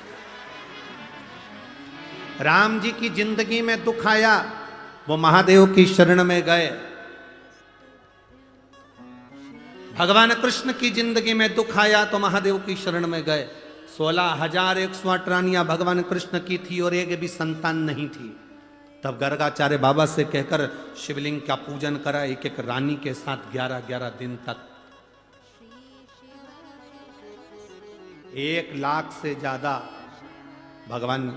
राम जी की जिंदगी में दुख आया, वो महादेव की शरण में गए। भगवान कृष्ण की जिंदगी में दुख आया तो महादेव की शरण में गए। 16,108 रानियां भगवान कृष्ण की थी और एक भी संतान नहीं थी। तब गर्गाचार्य बाबा से कहकर शिवलिंग का पूजन करा, एक एक रानी के साथ 11-11 दिन तक 1 लाख से ज्यादा भगवान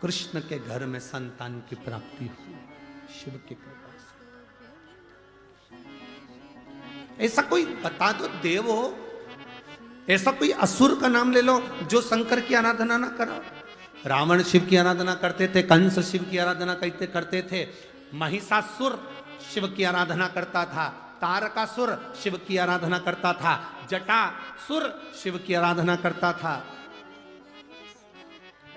कृष्ण के घर में संतान की प्राप्ति हुई शिव की कृपा से। ऐसा कोई बता दो देव हो, ऐसा कोई असुर का नाम ले लो जो शंकर की आराधना ना करा। रावण शिव की आराधना करते थे, कंस शिव की आराधना करते थे, महिषासुर शिव की आराधना करता था, तारकासुर शिव की आराधना करता था, जटासुर शिव की आराधना करता था।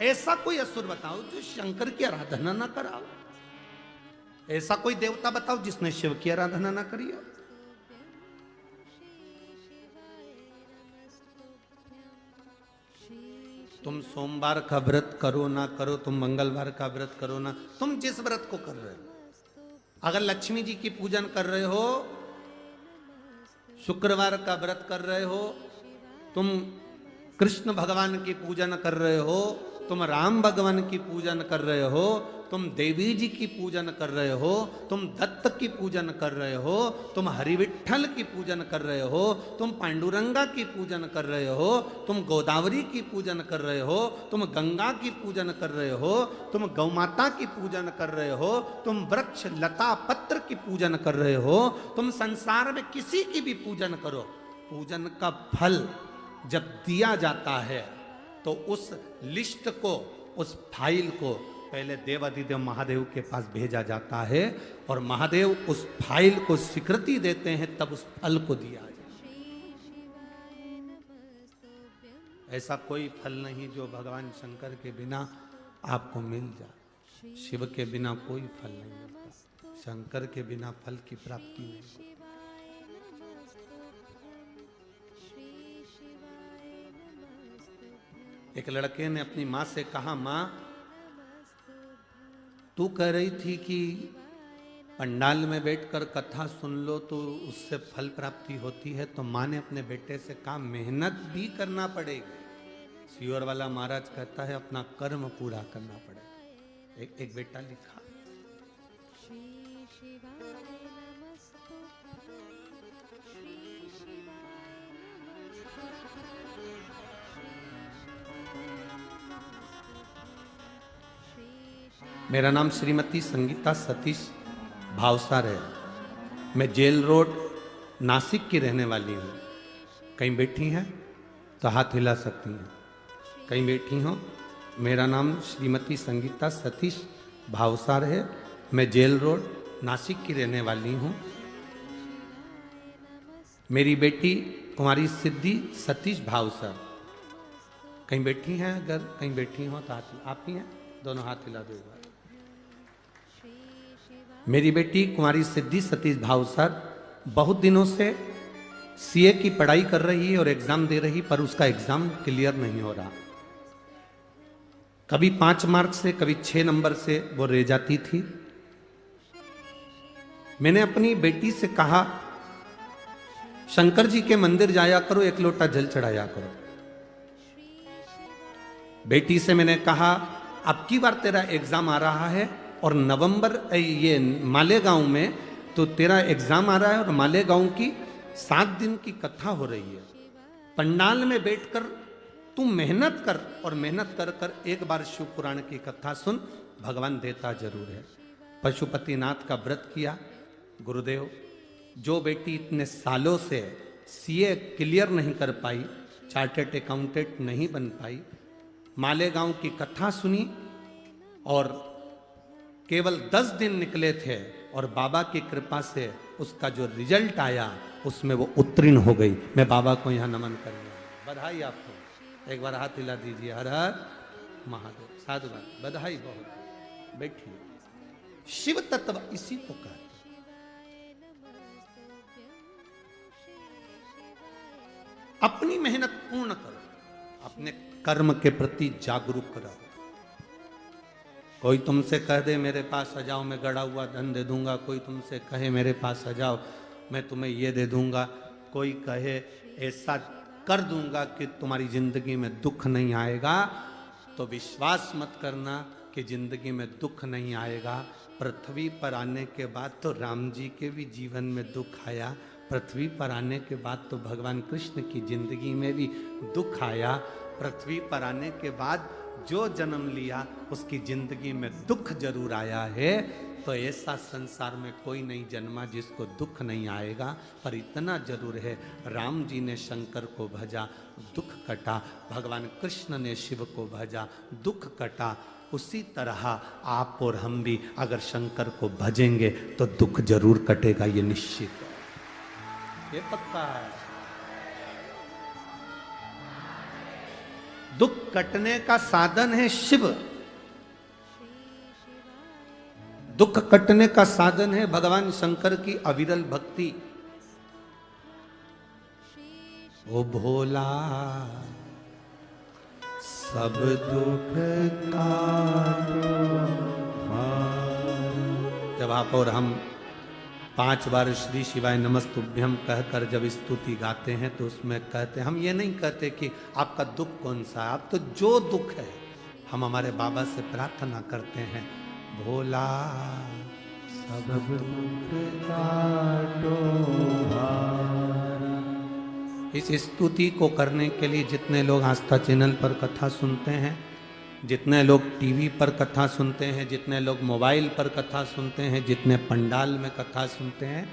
ऐसा कोई असुर बताओ जो शंकर की आराधना ना कराओ। ऐसा कोई देवता बताओ जिसने शिव की आराधना ना करी हो। तुम सोमवार का व्रत करो ना करो, तुम मंगलवार का व्रत करो ना, तुम जिस व्रत को कर रहे हो, अगर लक्ष्मी जी की पूजन कर रहे हो, शुक्रवार का व्रत कर रहे हो, तुम कृष्ण भगवान की पूजन कर रहे हो, तुम राम भगवान की पूजन कर रहे हो, तुम देवी जी की पूजन कर रहे हो, तुम दत्त की पूजन कर रहे हो, तुम हरिविठल की पूजन कर रहे हो, तुम पांडुरंगा की पूजन कर रहे हो, तुम गोदावरी की पूजन कर रहे हो, तुम गंगा की पूजन कर रहे हो, तुम गौमाता की पूजन कर रहे हो, तुम वृक्ष लता पत्र की पूजन कर रहे हो, तुम संसार में किसी की भी पूजन करो, पूजन का फल जब दिया जाता है तो उस लिस्ट को, उस फाइल को पहले देवाधिदेव महादेव के पास भेजा जाता है और महादेव उस फाइल को स्वीकृति देते हैं, तब उस फल को दिया जाता है। ऐसा कोई फल नहीं जो भगवान शंकर के बिना आपको मिल जाए। शिव के बिना कोई फल नहीं मिलता, शंकर के बिना फल की प्राप्ति नहीं होती। एक लड़के ने अपनी माँ से कहा, माँ तू कह रही थी कि पंडाल में बैठकर कथा सुन लो तो उससे फल प्राप्ति होती है, तो माँ ने अपने बेटे से कहा मेहनत भी करना पड़ेगी। सियोर वाला महाराज कहता है अपना कर्म पूरा करना पड़ेगा। एक बेटा लिखा, मेरा नाम श्रीमती संगीता सतीश भावसार है, मैं जेल रोड नासिक की रहने वाली हूँ। कहीं बैठी हैं तो हाथ हिला सकती हैं, कहीं बैठी हो। मेरा नाम श्रीमती संगीता सतीश भावसार है, मैं जेल रोड नासिक की रहने वाली हूँ। मेरी बेटी कुमारी सिद्धि सतीश भावसार कहीं बैठी हैं, अगर कहीं बैठी हो तो हाथ, आप ही हैं, दोनों हाथ हिला दो। मेरी बेटी कुमारी सिद्धि सतीश भावसार बहुत दिनों से सीए की पढ़ाई कर रही है और एग्जाम दे रही, पर उसका एग्जाम क्लियर नहीं हो रहा। कभी 5 मार्क से, कभी 6 नंबर से वो रह जाती थी। मैंने अपनी बेटी से कहा शंकर जी के मंदिर जाया करो, 1 लोटा जल चढ़ाया करो। बेटी से मैंने कहा अब की बार तेरा एग्जाम आ रहा है और नवंबर ये मालेगांव में तो तेरा एग्जाम आ रहा है और मालेगांव की 7 दिन की कथा हो रही है। पंडाल में बैठकर तू मेहनत कर और मेहनत कर कर एक बार शिव पुराण की कथा सुन, भगवान देता जरूर है। पशुपतिनाथ का व्रत किया। गुरुदेव, जो बेटी इतने सालों से सीए क्लियर नहीं कर पाई, चार्टर्ड अकाउंटेंट नहीं बन पाई, मालेगांव की कथा सुनी और केवल 10 दिन निकले थे और बाबा की कृपा से उसका जो रिजल्ट आया उसमें वो उत्तीर्ण हो गई। मैं बाबा को यहाँ नमन करूंगा। बधाई आपको, एक बार हाथ हिला दीजिए। हर हर महादेव। साधुवाद, बधाई बहुत। बैठिए। शिव तत्व इसी को कहते। अपनी मेहनत पूर्ण करो, अपने कर्म के प्रति जागरूक रहो। कोई तुमसे कह दे मेरे पास आ जाओ मैं गड़ा हुआ धन दे दूंगा, कोई तुमसे कहे मेरे पास आ जाओ मैं तुम्हें ये दे दूंगा, कोई कहे ऐसा कर दूंगा कि तुम्हारी जिंदगी में दुख नहीं आएगा, तो विश्वास मत करना कि जिंदगी में दुख नहीं आएगा। पृथ्वी पर आने के बाद तो राम जी के भी जीवन में दुख आया, पृथ्वी पर आने के बाद तो भगवान कृष्ण की जिंदगी में भी दुख आया। पृथ्वी पर आने के बाद जो जन्म लिया उसकी जिंदगी में दुख जरूर आया है। तो ऐसा संसार में कोई नहीं जन्मा जिसको दुख नहीं आएगा। पर इतना जरूर है, राम जी ने शंकर को भजा, दुख कटा। भगवान कृष्ण ने शिव को भजा, दुख कटा। उसी तरह आप और हम भी अगर शंकर को भजेंगे तो दुख जरूर कटेगा, ये निश्चित है, ये पक्का है। दुख कटने का साधन है शिव, दुख कटने का साधन है भगवान शंकर की अविरल भक्ति। ओ भोला सब दुख काटो। जब आप और हम 5 बार श्री शिवाय नमस्तुभ्यम कहकर जब स्तुति गाते हैं तो उसमें कहते हैं, हम ये नहीं कहते कि आपका दुख कौन सा है, आप तो जो दुख है हम हमारे बाबा से प्रार्थना करते हैं, भोला सब दुख काटो। इस स्तुति को करने के लिए जितने लोग आस्था चैनल पर कथा सुनते हैं, जितने लोग टीवी पर कथा सुनते हैं, जितने लोग मोबाइल पर कथा सुनते हैं, जितने पंडाल में कथा सुनते हैं,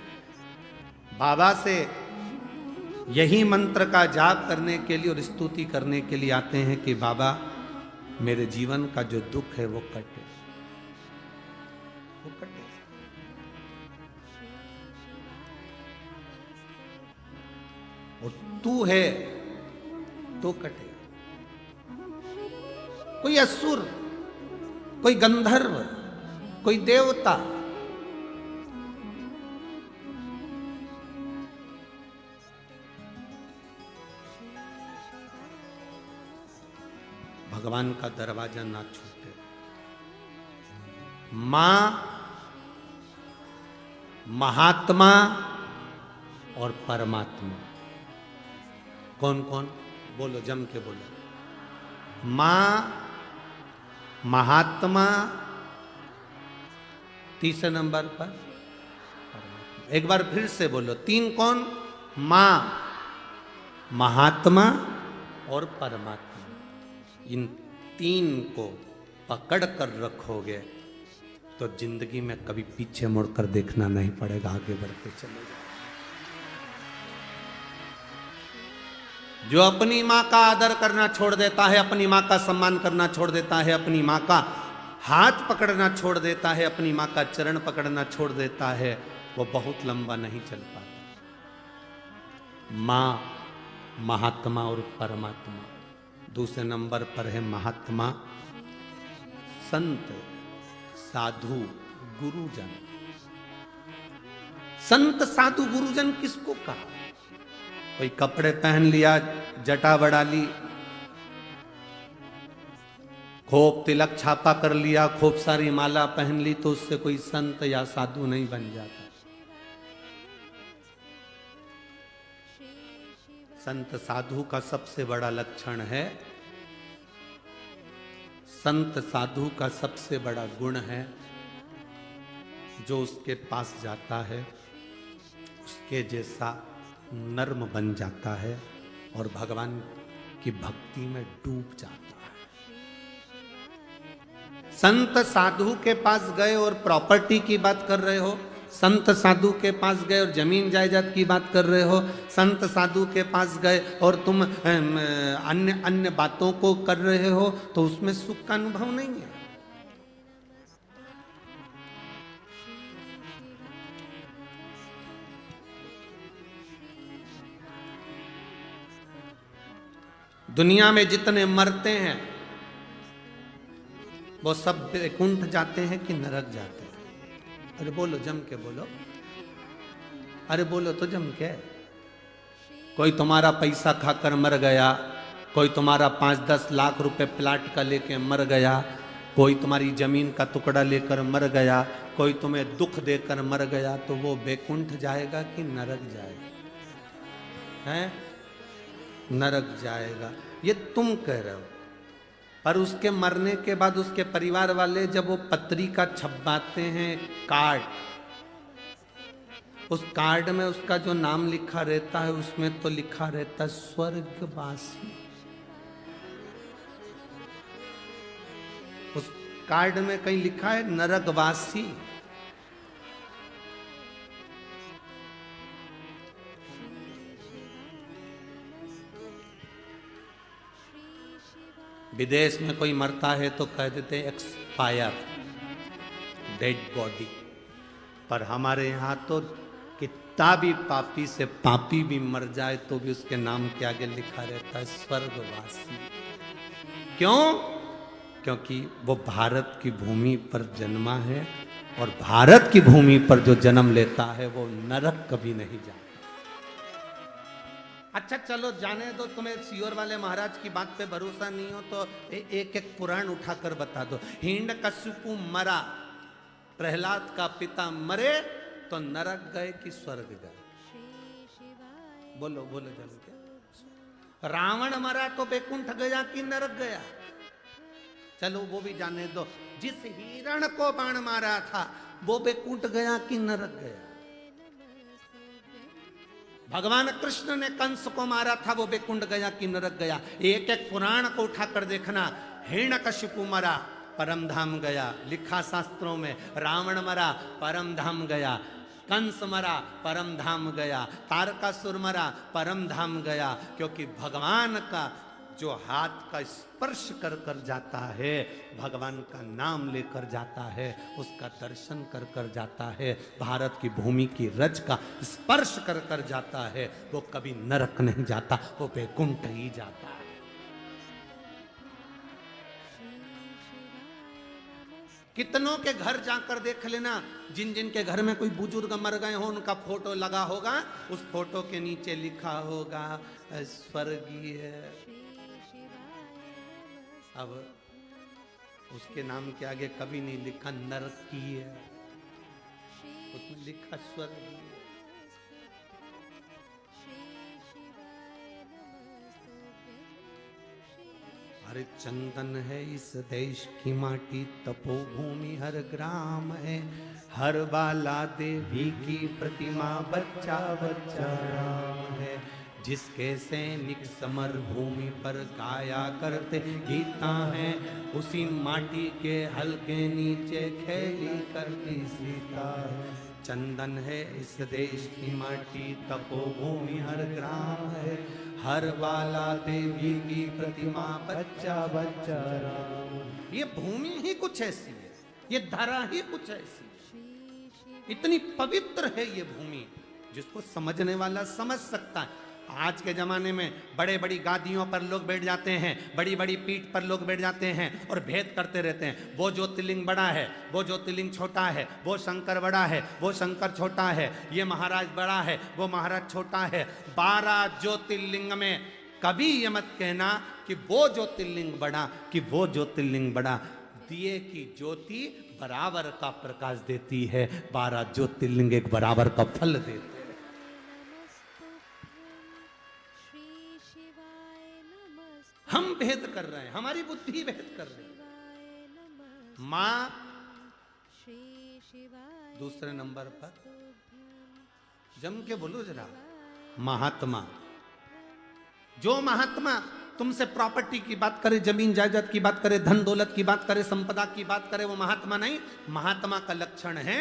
बाबा से यही मंत्र का जाप करने के लिए और स्तुति करने के लिए आते हैं कि बाबा मेरे जीवन का जो दुख है वो कटे, वो कटे। और तू है तो कटे। कोई असुर, कोई गंधर्व, कोई देवता, भगवान का दरवाजा ना छूटे। मां, महात्मा और परमात्मा, कौन कौन? बोलो, जम के बोलो। मां, महात्मा, तीसरे नंबर पर परमात्मा। एक बार फिर से बोलो, 3 कौन? मां, महात्मा और परमात्मा। इन 3 को पकड़ कर रखोगे तो जिंदगी में कभी पीछे मुड़कर देखना नहीं पड़ेगा, आगे बढ़ते चले जाओ। जो अपनी माँ का आदर करना छोड़ देता है, अपनी माँ का सम्मान करना छोड़ देता है, अपनी माँ का हाथ पकड़ना छोड़ देता है, अपनी माँ का चरण पकड़ना छोड़ देता है, वो बहुत लंबा नहीं चल पाता। माँ, महात्मा और परमात्मा। दूसरे नंबर पर है महात्मा, संत, साधु, गुरुजन। संत, साधु, गुरुजन किसको कहा? कोई कपड़े पहन लिया, जटा बढ़ा ली, खूब तिलक छापा कर लिया, खूब सारी माला पहन ली, तो उससे कोई संत या साधु नहीं बन जाता। संत साधु का सबसे बड़ा लक्षण है, संत साधु का सबसे बड़ा गुण है, जो उसके पास जाता है उसके जैसा नर्म बन जाता है और भगवान की भक्ति में डूब जाता है। संत साधु के पास गए और प्रॉपर्टी की बात कर रहे हो, संत साधु के पास गए और जमीन जायदाद की बात कर रहे हो, संत साधु के पास गए और तुम अन्य अन्य बातों को कर रहे हो, तो उसमें सुख का अनुभव नहीं है। दुनिया में जितने मरते हैं वो सब वैकुंठ जाते हैं कि नरक जाते हैं? अरे बोलो, जम के बोलो, अरे बोलो तो जम के। कोई तुम्हारा पैसा खाकर मर गया, कोई तुम्हारा 5-10 लाख रुपए प्लाट का लेके मर गया, कोई तुम्हारी जमीन का टुकड़ा लेकर मर गया, कोई तुम्हें दुख देकर मर गया, तो वो वैकुंठ जाएगा कि नरक जाएगा? हैं? नरक जाएगा, ये तुम कह रहे हो। पर उसके मरने के बाद उसके परिवार वाले जब वो पत्रिका छपवाते हैं, कार्ड, उस कार्ड में उसका जो नाम लिखा रहता है उसमें तो लिखा रहता है स्वर्गवासी। उस कार्ड में कहीं लिखा है नरकवासी। विदेश में कोई मरता है तो कह देते हैं एक्सपायर, डेड बॉडी। पर हमारे यहाँ तो कितना भी पापी से पापी भी मर जाए तो भी उसके नाम के आगे लिखा रहता है स्वर्गवासी। क्यों? क्योंकि वो भारत की भूमि पर जन्मा है, और भारत की भूमि पर जो जन्म लेता है वो नरक कभी नहीं जाता। अच्छा चलो जाने दो, तुम्हें सियोर वाले महाराज की बात पे भरोसा नहीं हो तो एक एक पुराण उठाकर बता दो। हिरण्यकशिपु मरा, प्रहलाद का पिता मरे तो नरक गए कि स्वर्ग गए? बोलो बोलो जल्दी के। रावण मरा तो वैकुंठ गया कि नरक गया? चलो वो भी जाने दो। जिस हिरण को बाण मारा था वो वैकुंठ गया कि नरक गया? भगवान कृष्ण ने कंस को मारा था, वो वैकुंठ गया कि नरक गया? एक एक पुराण को उठाकर देखना। हिरण्यकशिपु मरा, परम धाम गया, लिखा शास्त्रों में। रावण मरा, परम धाम गया। कंस मरा, परम धाम गया। तारकासुर मरा, परम धाम गया। क्योंकि भगवान का जो हाथ का स्पर्श कर कर जाता है, भगवान का नाम लेकर जाता है, उसका दर्शन कर कर जाता है, भारत की भूमि की रज का स्पर्श कर कर जाता है, वो कभी नरक नहीं जाता, वो वैकुंठ ही जाता है। कितनों के घर जाकर देख लेना, जिन जिन के घर में कोई बुजुर्ग मर गए हो उनका फोटो लगा होगा, उस फोटो के नीचे लिखा होगा स्वर्गीय। अब उसके नाम के आगे कभी नहीं लिखा नरकीय, उसमें लिखा स्वर्गीय। हर चंदन है इस देश की माटी, तपोभूमि हर ग्राम है, हर बाला देवी की प्रतिमा, बच्चा बच्चा राम है। जिसके सैनिक समर भूमि पर गाया करते गीता है, उसी माटी के हल्के नीचे खेली करती सीता है। चंदन है इस देश की माटी, तपोभूमि हर ग्राम है, हर बाला देवी की प्रतिमा, बच्चा बच्चा राम। ये भूमि ही कुछ ऐसी है, ये धरा ही कुछ ऐसी है, इतनी पवित्र है ये भूमि, जिसको समझने वाला समझ सकता है। आज के जमाने में बड़े बड़ी गादियों पर लोग बैठ जाते हैं, बड़ी बड़ी पीठ पर लोग बैठ जाते हैं और भेद करते रहते हैं। वो ज्योतिर्लिंग बड़ा है, वो ज्योतिर्लिंग छोटा है, वो शंकर बड़ा है, वो शंकर छोटा है, ये महाराज बड़ा है, वो महाराज छोटा है। 12 ज्योतिर्लिंग में कभी ये मत कहना कि वो ज्योतिर्लिंग बड़ा कि वो ज्योतिर्लिंग बड़ा। दिए की ज्योति बराबर का प्रकाश देती है, 12 ज्योतिर्लिंग एक बराबर का फल देते हैं। हम भेद कर रहे हैं, हमारी बुद्धि भेद कर रही है। मां दूसरे नंबर पर, जम के बोलो जरा, महात्मा। जो महात्मा तुमसे प्रॉपर्टी की बात करे, जमीन जायदाद की बात करे, धन दौलत की बात करे, संपदा की बात करे, वो महात्मा नहीं। महात्मा का लक्षण है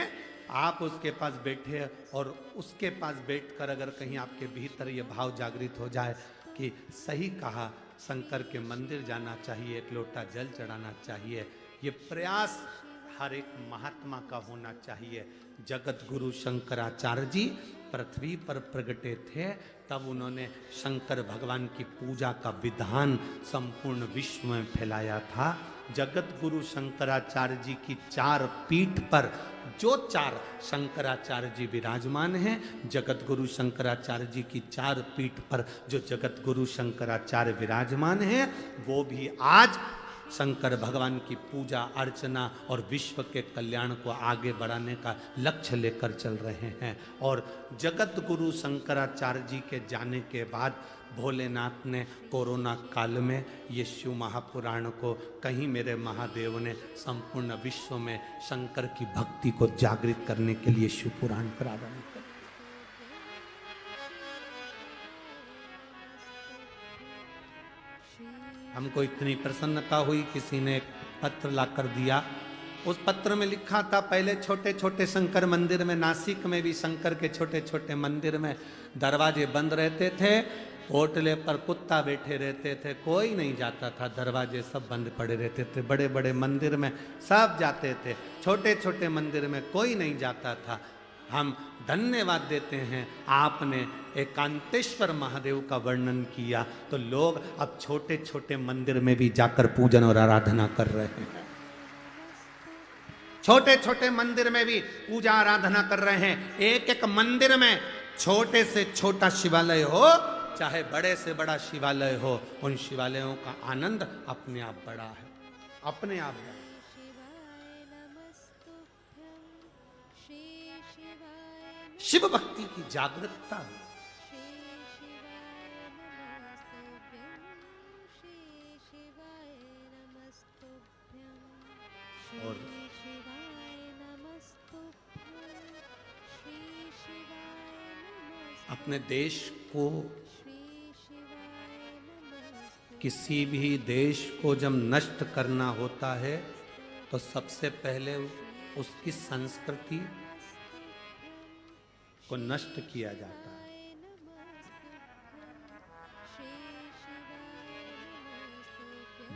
आप उसके पास बैठे और उसके पास बैठकर अगर कहीं आपके भीतर ये भाव जागृत हो जाए कि सही कहा, शंकर के मंदिर जाना चाहिए, एक लोटा जल चढ़ाना चाहिए, ये प्रयास हर एक महात्मा का होना चाहिए। जगत गुरु शंकराचार्य जी पृथ्वी पर प्रगटे थे, तब उन्होंने शंकर भगवान की पूजा का विधान संपूर्ण विश्व में फैलाया था। जगत गुरु शंकराचार्य जी की 4 पीठ पर जो 4 शंकराचार्य जी विराजमान हैं, जगत गुरु शंकराचार्य जी की 4 पीठ पर जो जगत गुरु शंकराचार्य विराजमान हैं, वो भी आज शंकर भगवान की पूजा अर्चना और विश्व के कल्याण को आगे बढ़ाने का लक्ष्य लेकर चल रहे हैं। और जगत गुरु शंकराचार्य जी के जाने के बाद भोलेनाथ ने कोरोना काल में ये शिव महापुराण को कहीं मेरे महादेव ने संपूर्ण विश्व में शंकर की भक्ति को जागृत करने के लिए शिव पुराण प्रारंभ किया। हमको इतनी प्रसन्नता हुई, किसी ने एक पत्र लाकर दिया। उस पत्र में लिखा था, पहले छोटे छोटे शंकर मंदिर में, नासिक में भी शंकर के छोटे छोटे मंदिर में दरवाजे बंद रहते थे, होटले पर कुत्ता बैठे रहते थे, कोई नहीं जाता था, दरवाजे सब बंद पड़े रहते थे। बड़े बड़े मंदिर में सब जाते थे, छोटे छोटे मंदिर में कोई नहीं जाता था। हम धन्यवाद देते हैं, आपने एकांतेश्वर महादेव का वर्णन किया, तो लोग अब छोटे छोटे मंदिर में भी जाकर पूजन और आराधना कर रहे हैं। छोटे छोटे मंदिर में भी पूजा आराधना कर रहे हैं। एक एक मंदिर में छोटे से छोटा शिवालय हो, चाहे बड़े से बड़ा शिवालय हो, उन शिवालयों का आनंद अपने आप बड़ा है, अपने आप बड़ा। शिव भक्ति की जागरूकता है। और अपने देश को, किसी भी देश को जब नष्ट करना होता है तो सबसे पहले उसकी संस्कृति को नष्ट किया जाता है।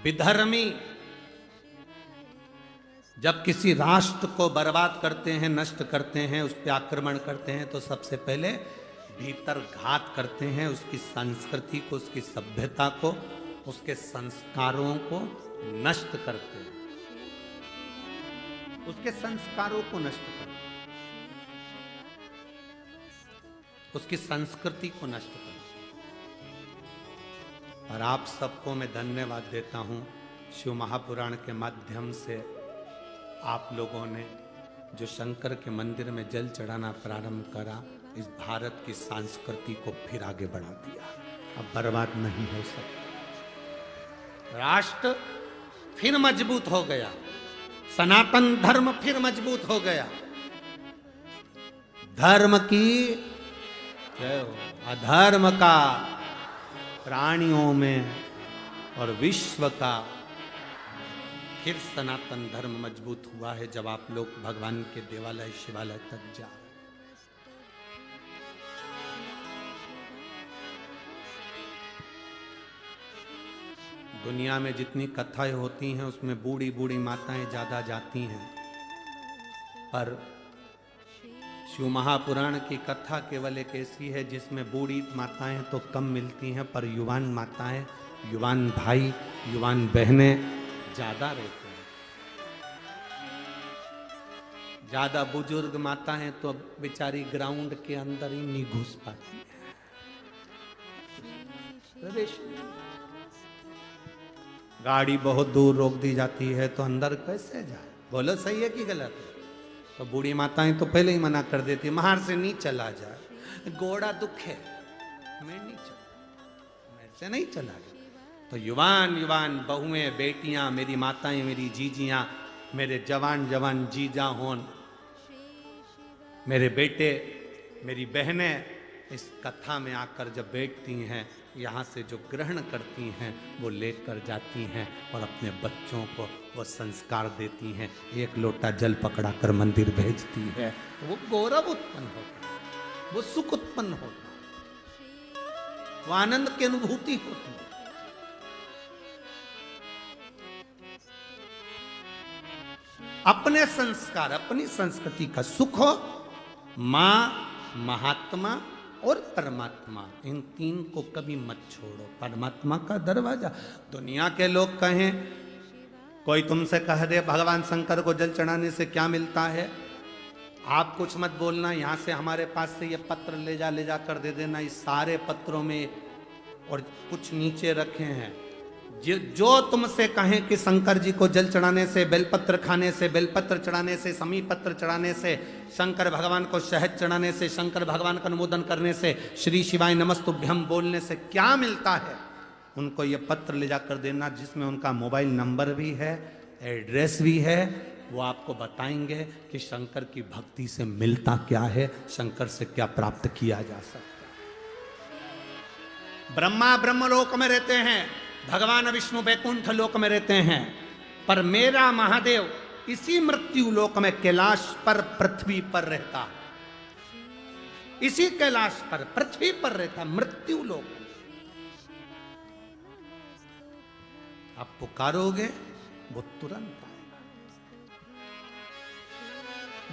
विधर्मी जब किसी राष्ट्र को बर्बाद करते हैं, नष्ट करते हैं, उस पर आक्रमण करते हैं, तो सबसे पहले भीतर घात करते हैं, उसकी संस्कृति को, उसकी सभ्यता को, उसके संस्कारों को नष्ट करते हैं, उसके संस्कारों को नष्ट करते हैं, उसकी संस्कृति को नष्ट करते हैं। और आप सबको मैं धन्यवाद देता हूं, शिव महापुराण के माध्यम से आप लोगों ने जो शंकर के मंदिर में जल चढ़ाना प्रारंभ करा, इस भारत की संस्कृति को फिर आगे बढ़ा दिया। अब बर्बाद नहीं हो सकता। राष्ट्र फिर मजबूत हो गया, सनातन धर्म फिर मजबूत हो गया। धर्म की जय हो, अधर्म का प्राणियों में और विश्व का फिर सनातन धर्म मजबूत हुआ है, जब आप लोग भगवान के देवालय शिवालय तक जा रहे हैं। दुनिया में जितनी कथाएं होती हैं उसमें बूढ़ी बूढ़ी माताएं ज्यादा जाती हैं, पर शिव महापुराण की कथा केवल एक ऐसी है जिसमें बूढ़ी माताएं तो कम मिलती हैं, पर युवान माताएं, युवान भाई, युवान बहनें ज्यादा रहते हैं। ज्यादा बुजुर्ग माता है तो बेचारी ग्राउंड के अंदर ही नहीं घुस पाती है, प्रवेश। गाड़ी बहुत दूर रोक दी जाती है तो अंदर कैसे जाए? बोलो सही है कि गलत है? तो बूढ़ी माताएं तो पहले ही मना कर देती, बाहर से नहीं चला जाए, घोड़ा दुखे, मैं नहीं चला, मेरे से नहीं चला जाए। तो युवान युवान बहुएं, बेटियां, मेरी माताएं, मेरी जीजियां, मेरे जवान जवान जीजा होन, मेरे बेटे, मेरी बहनें इस कथा में आकर जब बैठती हैं, यहाँ से जो ग्रहण करती हैं वो लेकर जाती हैं और अपने बच्चों को वो संस्कार देती हैं। एक लोटा जल पकड़ा कर मंदिर भेजती है, वो गौरव उत्पन्न होता है, वो सुख उत्पन्न होता है, वो आनंद की अनुभूति होती है। अपने संस्कार, अपनी संस्कृति का सुख हो। मां, महात्मा और परमात्मा, इन तीन को कभी मत छोड़ो। परमात्मा का दरवाजा, दुनिया के लोग कहें, कोई तुमसे कह दे भगवान शंकर को जल चढ़ाने से क्या मिलता है, आप कुछ मत बोलना, यहाँ से हमारे पास से ये पत्र ले जा कर दे देना। इस सारे पत्रों में और कुछ नीचे रखे हैं, जो तुमसे कहें कि शंकर जी को जल चढ़ाने से, बेलपत्र खाने से, बेलपत्र चढ़ाने से, समी पत्र चढ़ाने से, शंकर भगवान को शहद चढ़ाने से, शंकर भगवान का अनुमोदन करने से, श्री शिवाय नमस्तुभ्यं बोलने से क्या मिलता है, उनको ये पत्र ले जाकर देना, जिसमें उनका मोबाइल नंबर भी है, एड्रेस भी है। वो आपको बताएंगे कि शंकर की भक्ति से मिलता क्या है, शंकर से क्या प्राप्त किया जा सकता है। ब्रह्मा ब्रह्मलोक में रहते हैं, भगवान विष्णु वैकुंठ लोक में रहते हैं, पर मेरा महादेव इसी मृत्यु लोक में कैलाश पर, पृथ्वी पर रहता है। इसी कैलाश पर, पृथ्वी पर रहता, मृत्यु लोक। आप पुकारोगे वो तुरंत आएगा।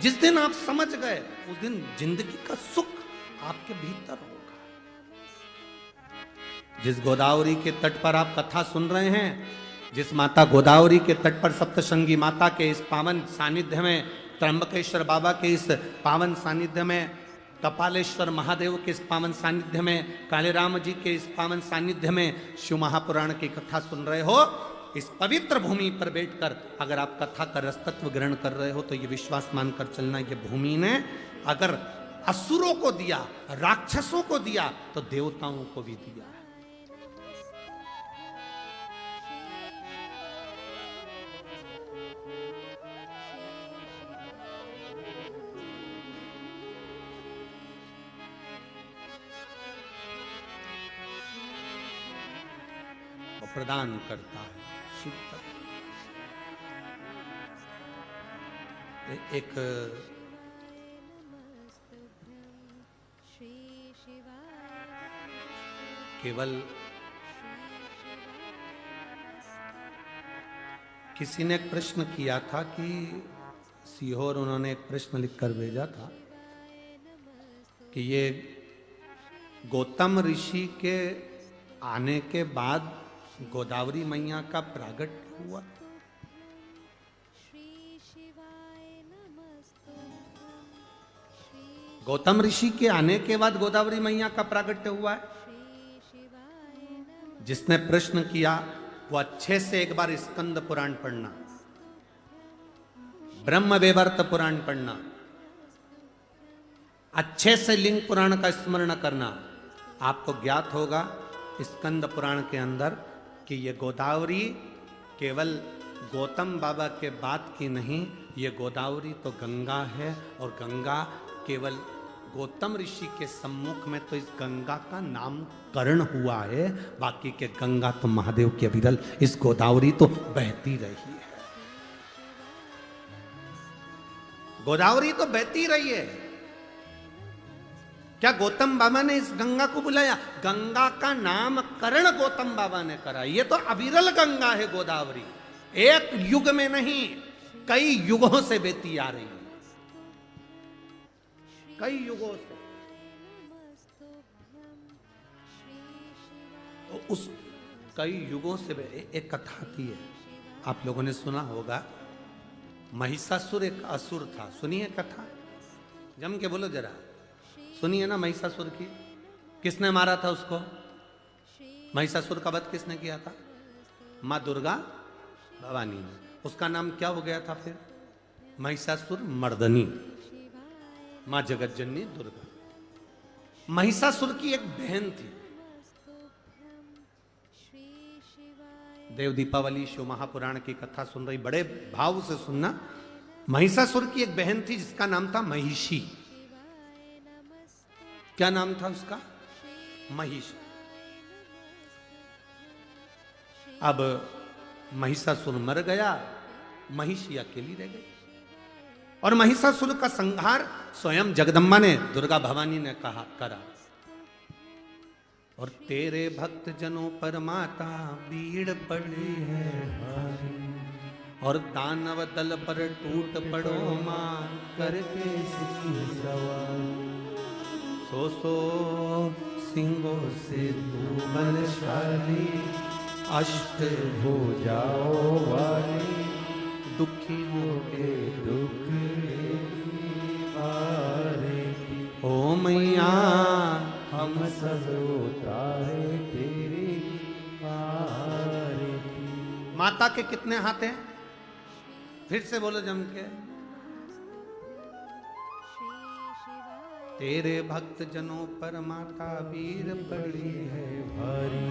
जिस दिन आप समझ गए, उस दिन जिंदगी का सुख आपके भीतर होगा। जिस गोदावरी के तट पर आप कथा सुन रहे हैं, जिस माता गोदावरी के तट पर सप्तशृंगी माता के इस पावन सानिध्य में, त्र्यंबकेश्वर बाबा के इस पावन सानिध्य में, कपालेश्वर महादेव के इस पावन सानिध्य में, कालेराम जी के इस पावन सानिध्य में शिव महापुराण की कथा सुन रहे हो, इस पवित्र भूमि पर बैठकर अगर आप कथा का रसतत्व ग्रहण कर रहे हो, तो ये विश्वास मानकर चलना, ये भूमि ने अगर असुरों को दिया, राक्षसों को दिया, तो देवताओं को भी दिया। प्रदान करता है शिव तत्व। एक केवल किसी ने एक प्रश्न किया था कि सीहोर, उन्होंने एक प्रश्न लिखकर भेजा था कि ये गौतम ऋषि के आने के बाद गोदावरी मैया का प्रागट्य हुआ। गौतम ऋषि के आने के बाद गोदावरी मैया का प्रागट्य हुआ है। जिसने प्रश्न किया वो अच्छे से एक बार स्कंद पुराण पढ़ना, ब्रह्म वैवर्त पुराण पढ़ना, अच्छे से लिंग पुराण का स्मरण करना। आपको ज्ञात होगा स्कंद पुराण के अंदर कि ये गोदावरी केवल गौतम बाबा के बाद की नहीं, ये गोदावरी तो गंगा है, और गंगा केवल गौतम ऋषि के सम्मुख में तो इस गंगा का नामकरण हुआ है, बाकी के गंगा तो महादेव के अविरल, इस गोदावरी तो बहती रही है। गोदावरी तो बहती रही है। क्या गौतम बाबा ने इस गंगा को बुलाया? गंगा का नामकरण गौतम बाबा ने करा। ये तो अविरल गंगा है गोदावरी, एक युग में नहीं, कई युगों से बहती आ रही है, कई युगों से। तो उस कई युगों से एक कथा आती है, आप लोगों ने सुना होगा। महिषासुर एक असुर था, सुनिए कथा, जम के बोलो जरा, सुनिए ना। महिषासुर की किसने मारा था उसको? महिषासुर का वध किसने किया था? माँ दुर्गा भवानी ने। उसका नाम क्या हो गया था फिर? महिषासुर मर्दनी, माँ जगतजननी दुर्गा। महिषासुर की एक बहन थी। देव दीपावली शिव महापुराण की कथा सुन रही, बड़े भाव से सुनना। महिषासुर की एक बहन थी जिसका नाम था महिषी। क्या नाम था उसका? महिषी। अब महिषासुर मर गया, महिषी अकेली रह गई, और महिषासुर का संहार स्वयं जगदम्बा ने, दुर्गा भवानी ने कहा करा। और तेरे भक्त जनों पर माता भीड़ पड़ी है भारी, और दानव दल पर टूट पड़ो मां करके सिंह सवार, सो सिंहों से तू बलशाली, अष्ट भुजाओ वाली, दुखियों के दुख हारे। ओ मैया हम सब उतारे तेरी पारे। माता के कितने हाथ हैं? फिर से बोलो जम के। तेरे भक्त जनों पर माता वीर पड़ी है भारी,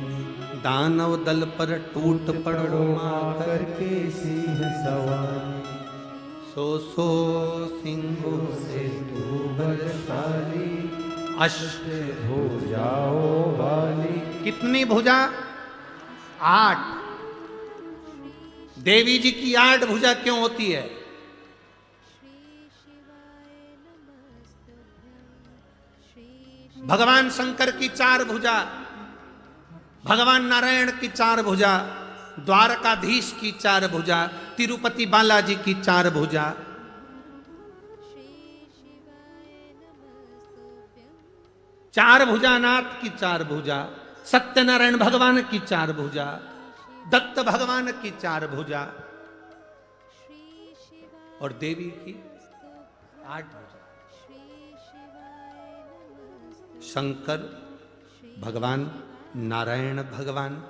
दानव दल पर टूट पड़ो मां करके सिंह सवार, सो सिंहों से तू बलशाली, अष्ट भुजाओ वाली। कितनी भुजा? 8। देवी जी की 8 भुजा क्यों होती है? भगवान शंकर की 4 भुजा, भगवान नारायण की 4 भुजा, द्वारकाधीश की 4 भुजा, तिरुपति बालाजी की 4 भुजा, चार भुजानाथ की 4 भुजा, सत्यनारायण भगवान की 4 भुजा, दत्त भगवान की 4 भुजा और देवी की 8 भुजा। शंकर भगवान, नारायण भगवान,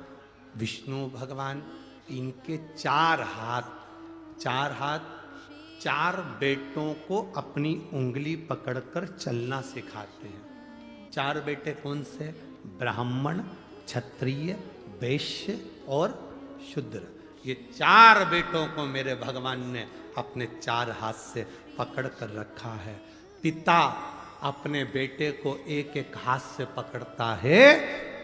विष्णु भगवान, इनके 4 हाथ, 4 बेटों को अपनी उंगली पकड़कर चलना सिखाते हैं। 4 बेटे कौन से? ब्राह्मण, क्षत्रिय, वैश्य और शूद्र। ये 4 बेटों को मेरे भगवान ने अपने 4 हाथ से पकड़ कर रखा है। पिता अपने बेटे को एक एक हाथ से पकड़ता है,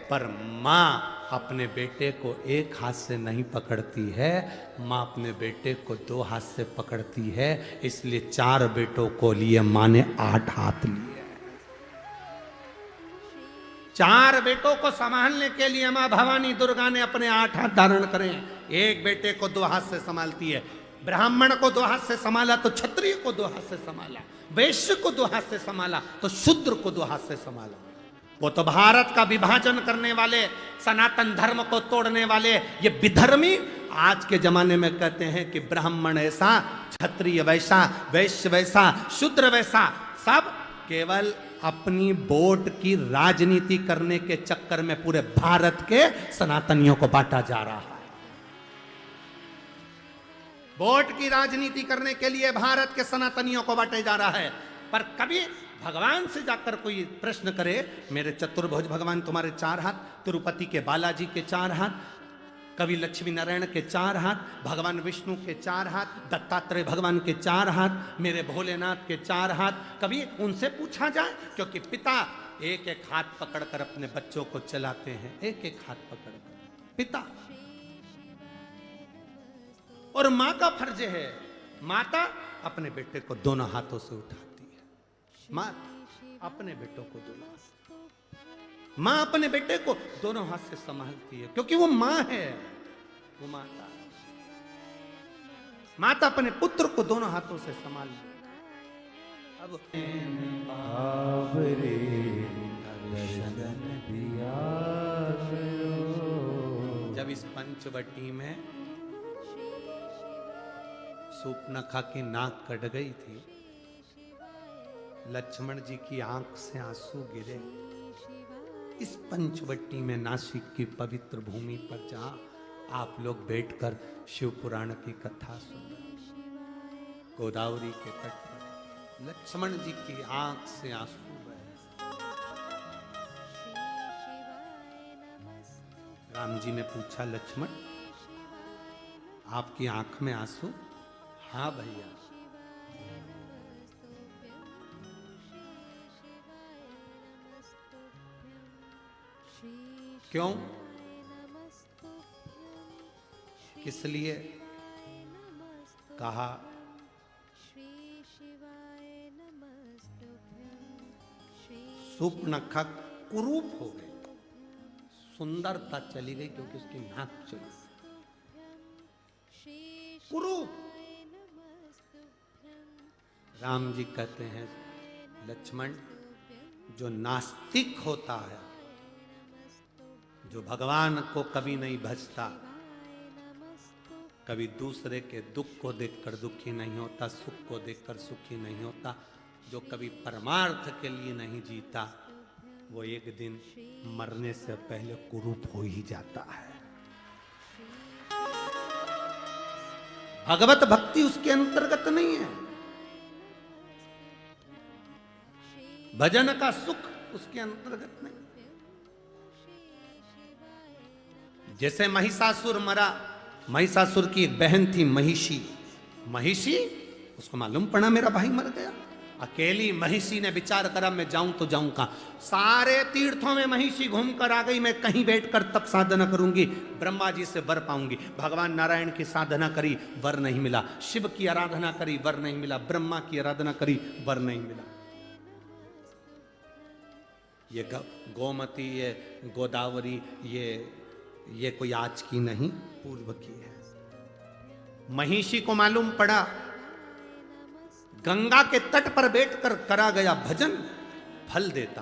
पर माँ अपने बेटे को एक हाथ से नहीं पकड़ती है, माँ अपने बेटे को 2 हाथ से पकड़ती है। इसलिए 4 बेटों को लिए माँ ने 8 हाथ लिए। 4 बेटों को संभालने के लिए माँ भवानी दुर्गा ने अपने 8 हाथ धारण करे। एक बेटे को 2 हाथ से संभालती है। ब्राह्मण को 2 हाथ से संभाला तो क्षत्रिय को 2 हाथ से संभाला, वैश्य को 2 हाथ से संभाला तो शूद्र को 2 हाथ से संभाला। वो तो भारत का विभाजन करने वाले, सनातन धर्म को तोड़ने वाले ये विधर्मी आज के जमाने में कहते हैं कि ब्राह्मण ऐसा, क्षत्रिय वैसा, वैश्य वैसा, शूद्र वैसा, सब केवल अपनी वोट की राजनीति करने के चक्कर में पूरे भारत के सनातनियों को बांटा जा रहा है। वोट की राजनीति करने के लिए भारत के सनातनियों को बांटे जा रहा है। पर कभी भगवान से जाकर कोई प्रश्न करे, मेरे चतुर्भुज भगवान तुम्हारे 4 हाथ, तिरुपति के बालाजी के 4 हाथ, कवि लक्ष्मी नारायण के 4 हाथ, भगवान विष्णु के 4 हाथ, दत्तात्रेय भगवान के 4 हाथ, मेरे भोलेनाथ के 4 हाथ, कभी उनसे पूछा जाए? क्योंकि पिता एक एक हाथ पकड़कर अपने बच्चों को चलाते हैं, एक एक हाथ पकड़कर पिता। और माँ का फर्ज है, माता अपने बेटे को दोनों हाथों से उठाती है। माँ अपने बेटों को दोनों हाथ, माँ अपने बेटे को दोनों हाथ से संभालती है, क्योंकि वो माँ है, वो माता। माता अपने पुत्र को दोनों हाथों से संभाल। अब जब इस पंचवटी में सूपनखा की नाक कट गई थी, लक्ष्मण जी की आंख से आंसू गिरे। इस पंचवटी में, नासिक की पवित्र भूमि पर जहां आप लोग बैठकर शिव पुराण की कथा सुन रहे, गोदावरी के तट पर लक्ष्मण जी की आंख से आंसू बहे। राम जी ने पूछा, लक्ष्मण आपकी आंख में आंसू? हाँ भैया। क्यों? किस लिए? कहा सूपनखा कुरूप हो गई, सुंदरता चली गई क्योंकि उसकी नाक चली। कुरूप। राम जी कहते हैं लक्ष्मण, जो नास्तिक होता है, जो भगवान को कभी नहीं भजता, कभी दूसरे के दुख को देखकर दुखी नहीं होता, सुख को देखकर सुखी नहीं होता, जो कभी परमार्थ के लिए नहीं जीता, वो एक दिन मरने से पहले कुरूप हो ही जाता है। भगवत भक्ति उसके अंतर्गत नहीं है, भजन का सुख उसके अंतर्गत नहीं। जैसे महिषासुर मरा, महिषासुर की एक बहन थी महिषी, महिषी उसको मालूम पड़ा मेरा भाई मर गया। अकेली महिषी ने विचार करा मैं जाऊं तो जाऊं कहां। सारे तीर्थों में महिषी घूम कर आ गई, मैं कहीं बैठकर तप साधना करूंगी, ब्रह्मा जी से वर पाऊंगी। भगवान नारायण की साधना करी, वर नहीं मिला। शिव की आराधना करी, वर नहीं मिला। ब्रह्मा की आराधना करी, वर नहीं मिला। ये गोमती, ये गोदावरी, ये कोई आज की नहीं, पूर्व की है। महिषी को मालूम पड़ा गंगा के तट पर बैठकर करा गया भजन फल देता,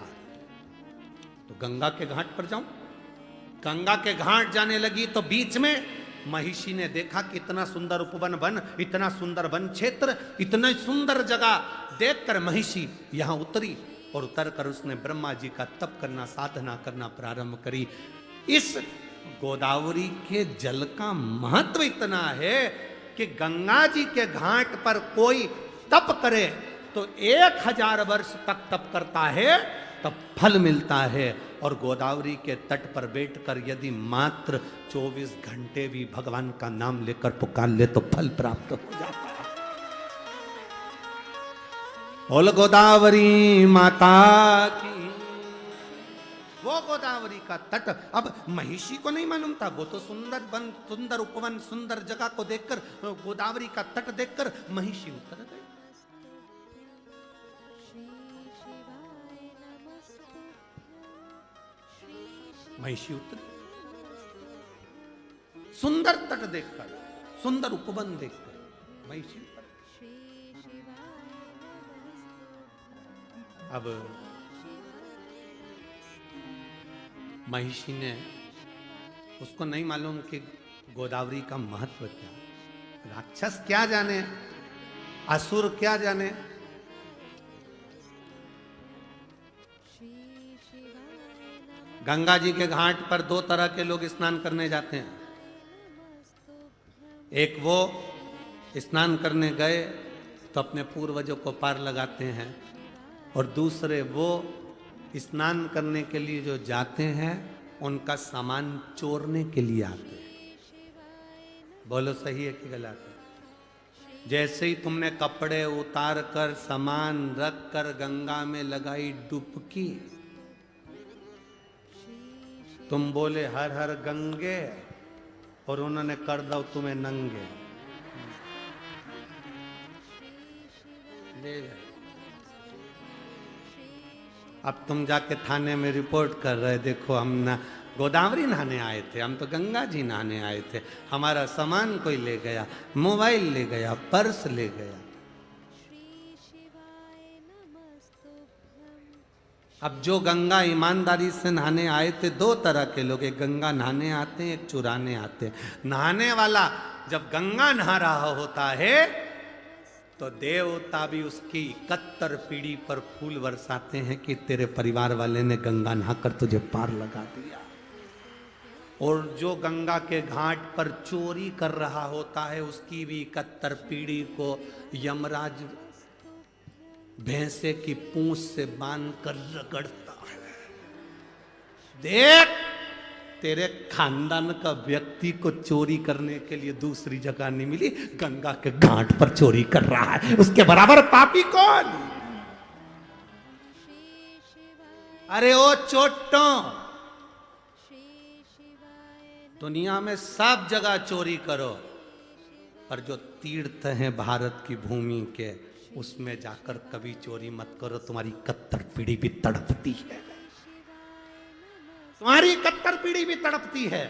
तो गंगा के घाट पर जाऊं। गंगा के घाट जाने लगी तो बीच में महिषी ने देखा कि इतना सुंदर उपवन वन, इतना सुंदर वन क्षेत्र, इतनी सुंदर जगह देखकर महिषी यहां उतरी, और उतरकर उसने ब्रह्मा जी का तप करना, साधना करना प्रारंभ करी। इस गोदावरी के जल का महत्व इतना है कि गंगा जी के घाट पर कोई तप करे तो 1000 वर्ष तक तप करता है, तब फल मिलता है। और गोदावरी के तट पर बैठकर यदि मात्र 24 घंटे भी भगवान का नाम लेकर पुकार ले तो फल प्राप्त हो जाता है। बोल गोदावरी माता की। वो गोदावरी का तट अब महिषी को नहीं मालूम था, वो तो सुंदर वन, सुंदर उपवन, सुंदर जगह को देखकर, गोदावरी का तट देखकर महिषी उतर गई। महिषी उतरी, सुंदर तट देखकर, सुंदर उपवन देखकर महिषी उतर। अब महिषी ने, उसको नहीं मालूम कि गोदावरी का महत्व क्या, राक्षस क्या जाने, असुर क्या जाने। गंगा जी के घाट पर 2 तरह के लोग स्नान करने जाते हैं। एक वो स्नान करने गए तो अपने पूर्वजों को पार लगाते हैं, और दूसरे वो स्नान करने के लिए जो जाते हैं उनका सामान चोरने के लिए आते हैं। बोलो सही है कि गलत है? जैसे ही तुमने कपड़े उतार कर सामान रख कर गंगा में लगाई डुबकी, तुम बोले हर हर गंगे, और उन्होंने कर दो तुम्हें नंगे, ले गए। अब तुम जाके थाने में रिपोर्ट कर रहे, देखो हम ना गोदावरी नहाने आए थे, हम तो गंगा जी नहाने आए थे, हमारा सामान कोई ले गया, मोबाइल ले गया, पर्स ले गया। अब जो गंगा ईमानदारी से नहाने आए थे, 2 तरह के लोग, एक गंगा नहाने आते हैं, एक चुराने आते हैं। नहाने वाला जब गंगा नहा रहा होता है तो देवता भी उसकी 71 पीढ़ी पर फूल बरसाते हैं कि तेरे परिवार वाले ने गंगा नहाकर तुझे पार लगा दिया। और जो गंगा के घाट पर चोरी कर रहा होता है उसकी भी 71 पीढ़ी को यमराज भैंसे की पूंछ से बांध कर रगड़ता है। देख, तेरे खानदान का व्यक्ति को चोरी करने के लिए दूसरी जगह नहीं मिली, गंगा के घाट पर चोरी कर रहा है, उसके बराबर पापी कौन? अरे ओ चोटों, दुनिया में सब जगह चोरी करो, पर जो तीर्थ हैं भारत की भूमि के, उसमें जाकर कभी चोरी मत करो, तुम्हारी 71 पीढ़ी भी तड़पती है, तुम्हारी 71 पीढ़ी भी तड़पती है।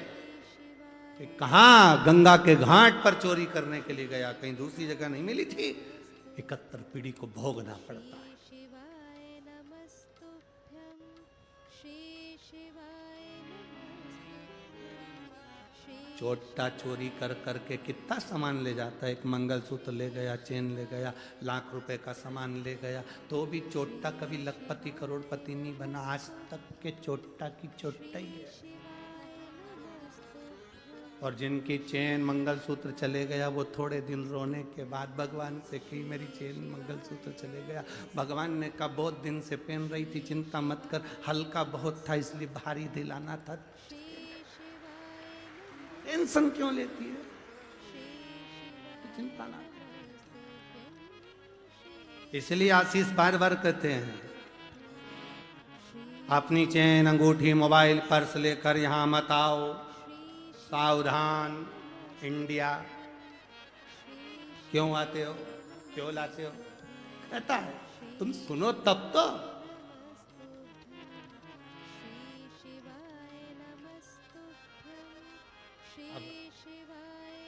कि कहाँ गंगा के घाट पर चोरी करने के लिए गया, कहीं दूसरी जगह नहीं मिली थी। 71 पीढ़ी को भोगना पड़ता है। चोटा चोरी कर करके कितना सामान ले जाता है। एक मंगलसूत्र ले गया, चेन ले गया, लाख रुपए का सामान ले गया, तो भी चोटा कभी लखपति करोड़पति नहीं बना। आज तक के चोटा की चोटा ही है। और जिनकी चेन मंगलसूत्र चले गया, वो थोड़े दिन रोने के बाद भगवान से कि मेरी चेन मंगलसूत्र चले गया। भगवान ने कहा बहुत दिन से पहन रही थी, चिंता मत कर, हल्का बहुत था इसलिए भारी दिलाना था। टेंशन क्यों लेती है, चिंता ना। इसलिए आशीष बार बार कहते हैं, अपनी चेन अंगूठी मोबाइल पर्स लेकर यहां मत आओ, सावधान इंडिया। क्यों आते हो, क्यों लाते हो, कहता है तुम सुनो तब तो।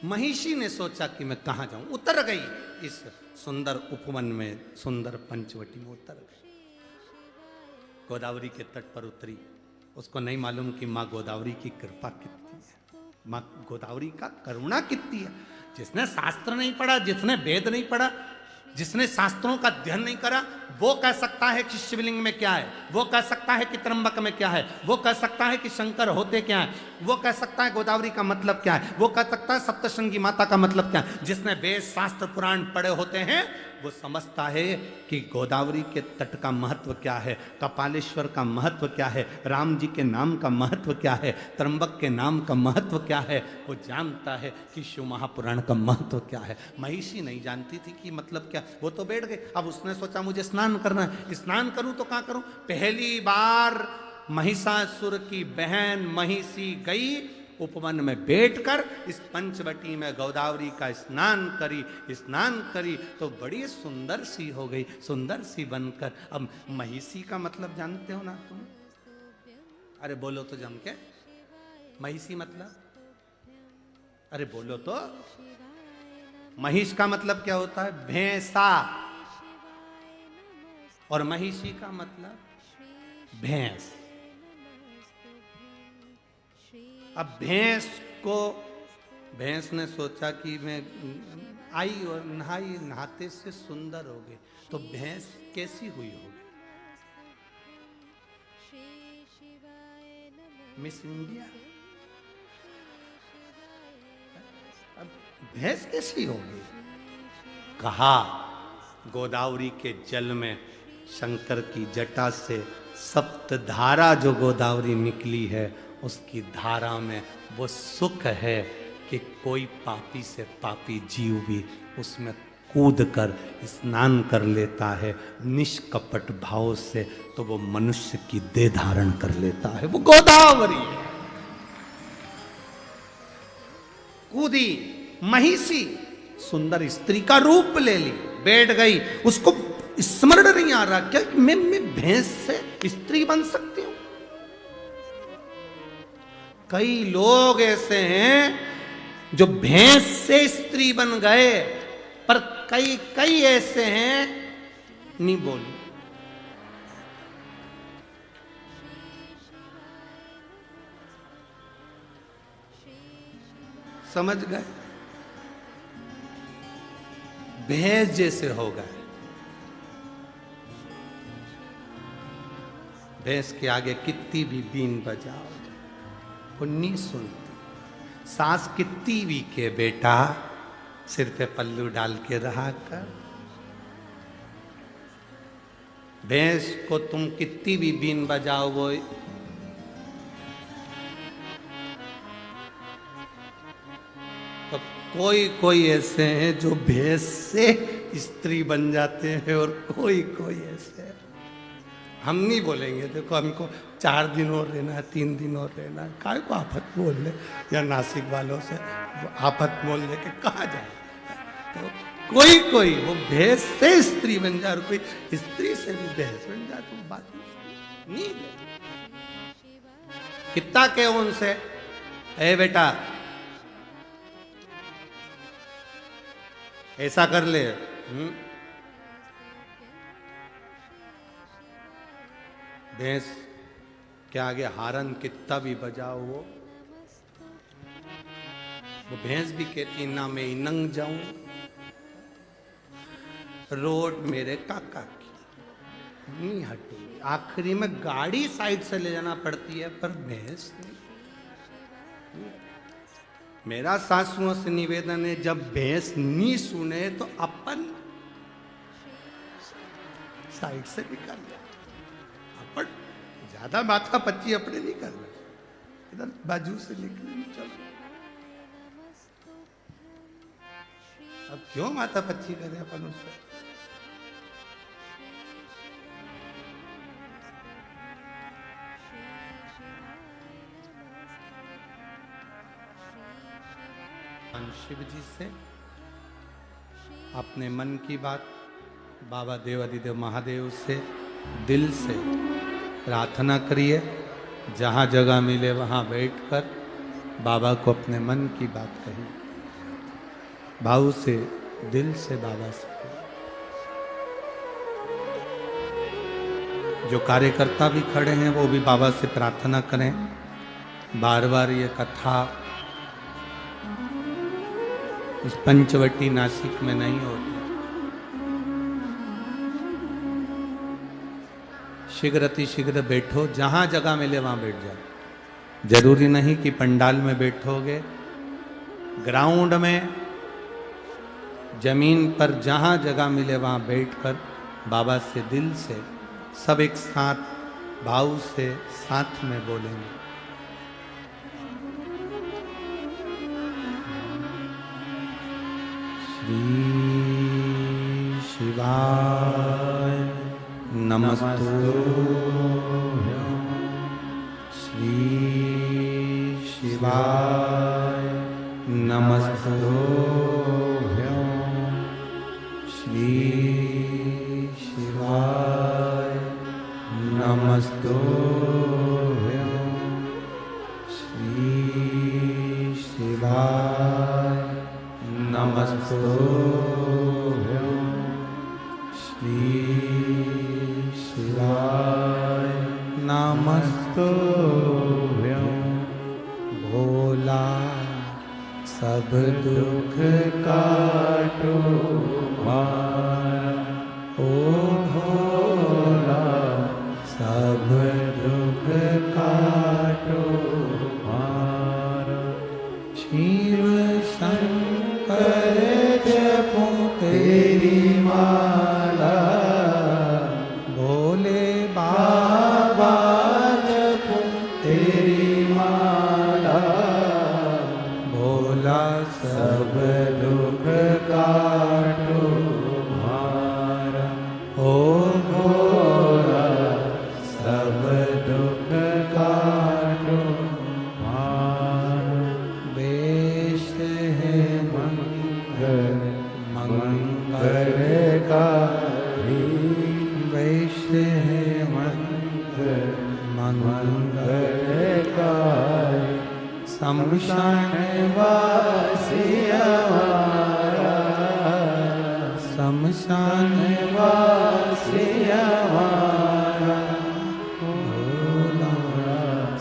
महिषी ने सोचा कि मैं कहां जाऊं, उतर गई इस सुंदर उपवन में, सुंदर पंचवटी में उतर गई। गोदावरी के तट पर उतरी। उसको नहीं मालूम कि माँ गोदावरी की कृपा कितनी है, माँ गोदावरी का करुणा कितनी है। जिसने शास्त्र नहीं पढ़ा, जिसने वेद नहीं पढ़ा, जिसने शास्त्रों का अध्ययन नहीं करा, वो कह सकता है कि शिवलिंग में क्या है, वो कह सकता है कि त्र्यंबक में क्या है, वो कह सकता है कि शंकर होते क्या है, वो कह सकता है गोदावरी का मतलब क्या है, वो कह सकता है सप्तशृंगी माता का मतलब क्या है। जिसने वेद शास्त्र पुराण पढ़े होते हैं वो समझता है कि गोदावरी के तट का महत्व क्या है, कपालेश्वर का महत्व क्या है, राम जी के नाम का महत्व क्या है, त्र्यंबक के नाम का महत्व क्या है। वो जानता है कि शिव महापुराण का महत्व क्या है। महिषी नहीं जानती थी कि मतलब क्या। वो तो बैठ गए। अब उसने सोचा मुझे स्नान करना है, स्नान करूं तो कहां करूं। पहली बार महिषासुर की बहन महिषी गई, उपवन में बैठकर इस पंचवटी में गोदावरी का स्नान करी तो बड़ी सुंदर सी हो गई, सुंदर सी बनकर। अब महिषी का मतलब जानते हो ना तुम? अरे बोलो तो जम के, महिषी मतलब, अरे बोलो तो। महिष का मतलब क्या होता है? भैंसा। और महिषी का मतलब भैंस। अब भैंस ने सोचा कि मैं आई और नहाई, नहाते से सुंदर हो गई, तो भैंस कैसी हुई होगी? Miss India. अब भैंस कैसी होगी? कहा गोदावरी के जल में शंकर की जटा से सप्तधारा जो गोदावरी निकली है, उसकी धारा में वो सुख है कि कोई पापी से पापी जीव भी उसमें कूद कर स्नान कर लेता है निष्कपट भाव से, तो वो मनुष्य की देह धारण कर लेता है। वो गोदावरी है। कूदी महिषी, सुंदर स्त्री का रूप ले ली, बैठ गई। उसको स्मरण नहीं आ रहा क्या मैं भैंस से स्त्री बन सकती हूं। कई लोग ऐसे हैं जो भैंस से स्त्री बन गए, पर कई ऐसे हैं नहीं बोली। समझ गए? भैंस जैसे हो गए। भैंस के आगे कितनी भी बीन बजाओ वो नहीं सुनती। सास कितनी भी के बेटा सिर पे पल्लू डाल के रहा कर। भैंस को तुम कितनी भी बीन बजाओ वो तो कोई ऐसे हैं जो भैंस से स्त्री बन जाते हैं और कोई ऐसे हैं। हम नहीं बोलेंगे देखो हमको 4 दिन और रहना है, 3 दिन और रहना है। काय को आफत बोल ले, या नासिक वालों से आफत बोल ले के कहा जाए। तो कोई वो भैंस से स्त्री बन जाए और कोई स्त्री से भी भैंस बन जाए, तो बात नहीं ले। कितना के उनसे, ए बेटा ऐसा कर ले। भैंस के आगे हारन कितना भी बजाओ वो भैंस भी कहती ना मैं इनंग जाऊं, रोड मेरे काका की नहीं हटूंगी। आखिरी में गाड़ी साइड से ले जाना पड़ती है पर भैंस नहीं। मेरा सासुओं से निवेदन है जब भैंस नहीं सुने तो अपन साइड से निकाल जाए। अपन ज्यादा माथा पच्ची अपने नहीं करना, इधर बाजू से निकले चलो। अब क्यों माथा पच्ची करे अपन उससे। शिव जी से अपने मन की बात बाबा देवादिदेव महादेव से दिल से प्रार्थना करिए। जहाँ जगह मिले वहाँ बैठकर बाबा को अपने मन की बात कहिए, भाव से दिल से बाबा से। जो कार्यकर्ता भी खड़े हैं वो भी बाबा से प्रार्थना करें। बार बार ये कथा इस पंचवटी नासिक में नहीं होती। शीघ्र अति शीघ्र बैठो, जहां जगह मिले वहां बैठ जाओ। जरूरी नहीं कि पंडाल में बैठोगे, ग्राउंड में, जमीन पर जहां जगह मिले वहां बैठकर बाबा से दिल से सब एक साथ भाव से साथ में बोलेंगे। श्री शिवाय नमस्तुभ्यं, श्री शिवाय नमस्तुभ्यं, श्री शिवाय नमस्तुभ्यं, श्री शिवाय नमस्तुभ्यं, श्री शिवाय नमस्तुभ्यं। भोला सब दुख काटो मारा, ओ भोला सब दुख काटो मारा। शिव शंकर जपो तेरी माला, भोले बाबा जपो तेरी माला। भोला सब दुख काटो मारा, ओ भोला सब दुख काटो मारा। वेश है मंगल मंगलकारी, वेश है मंगल मंगलकारी। शमशान वासी हमारा, शमशान वासी हमारा। भोला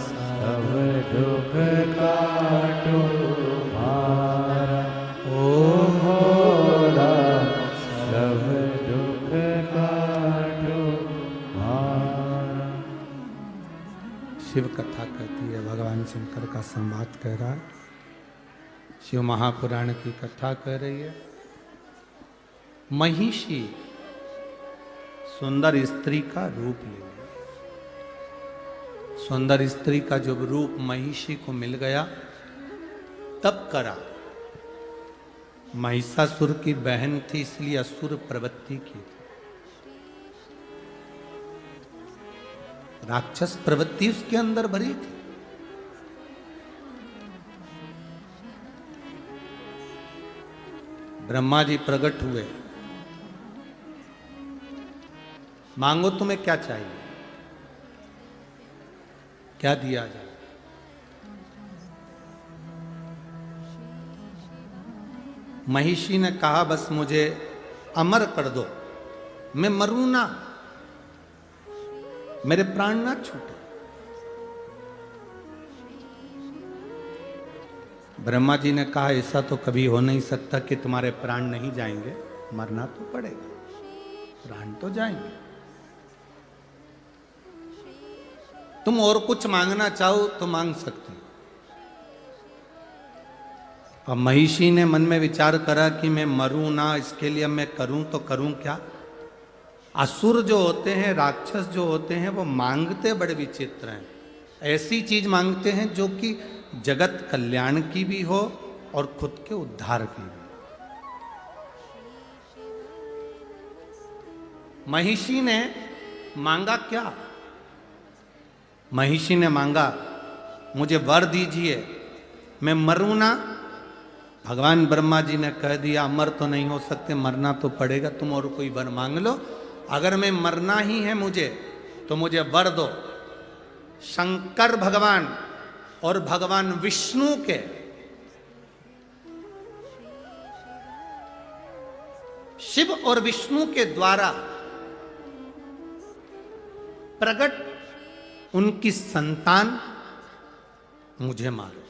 सब दुख काटो मारा, ओ भोला सब दुख काटो मारा। शिव कथा कहती है, भगवान शंकर का संवाद कह रहा है। शिव महापुराण की कथा कह रही है। महिषी सुंदर स्त्री का रूप ले लिया। सुंदर स्त्री का जब रूप महिषी को मिल गया तब करा। महिषासुर की बहन थी इसलिए असुर प्रवृत्ति की थी, राक्षस प्रवृत्ति उसके अंदर भरी थी। ब्रह्मा जी प्रकट हुए, मांगो तुम्हें क्या चाहिए, क्या दिया जाए। महिषी ने कहा बस मुझे अमर कर दो, मैं मरूं ना, मेरे प्राण ना छूटे। ब्रह्मा जी ने कहा ऐसा तो कभी हो नहीं सकता कि तुम्हारे प्राण नहीं जाएंगे, मरना तो पड़ेगा, प्राण तो जाएंगे। तुम और कुछ मांगना चाहो तो मांग सकते हो। अब महिषी ने मन में विचार करा कि मैं मरूं ना, इसके लिए मैं करूं तो करूं क्या। असुर जो होते हैं, राक्षस जो होते हैं, वो मांगते बड़े विचित्र हैं। ऐसी चीज मांगते हैं जो कि जगत कल्याण की भी हो और खुद के उद्धार की भी। महिषी ने मांगा क्या? महिषी ने मांगा मुझे वर दीजिए, मैं मरूं ना। भगवान ब्रह्मा जी ने कह दिया अमर तो नहीं हो सकते, मरना तो पड़ेगा, तुम और कोई वर मांग लो। अगर मैं मरना ही है मुझे तो मुझे वर दो। शंकर भगवान और भगवान विष्णु के शिव और विष्णु के द्वारा प्रकट उनकी संतान मुझे मारो।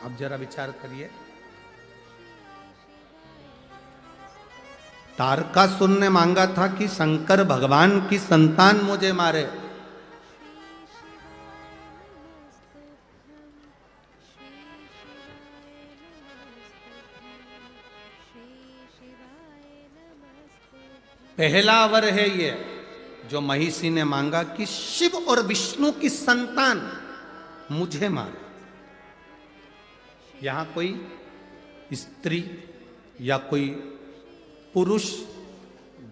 अब जरा विचार करिए, तारकासुर ने मांगा था कि शंकर भगवान की संतान मुझे मारे। पहला वर है ये जो महिषी ने मांगा कि शिव और विष्णु की संतान मुझे मारे। यहां कोई स्त्री या कोई पुरुष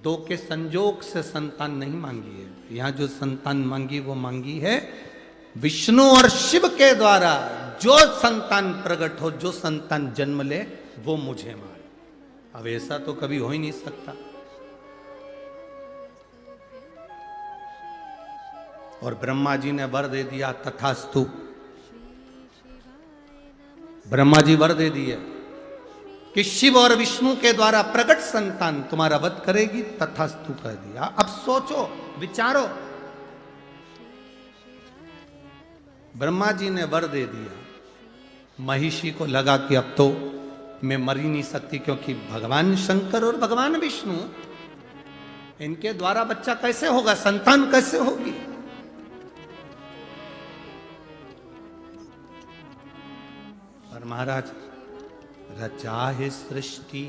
दो के संजोग से संतान नहीं मांगी है। यहां जो संतान मांगी वो मांगी है विष्णु और शिव के द्वारा जो संतान प्रकट हो, जो संतान जन्म ले, वो मुझे मारे। अब ऐसा तो कभी हो ही नहीं सकता। और ब्रह्मा जी ने वर दे दिया, तथास्तु। ब्रह्मा जी वर दे दिए कि शिव और विष्णु के द्वारा प्रकट संतान तुम्हारा वध करेगी, तथास्तु कह दिया। अब सोचो, विचारो, ब्रह्मा जी ने वर दे दिया। महिषी को लगा कि अब तो मैं मर ही नहीं सकती, क्योंकि भगवान शंकर और भगवान विष्णु, इनके द्वारा बच्चा कैसे होगा, संतान कैसे होगी। महाराज, रचा है सृष्टि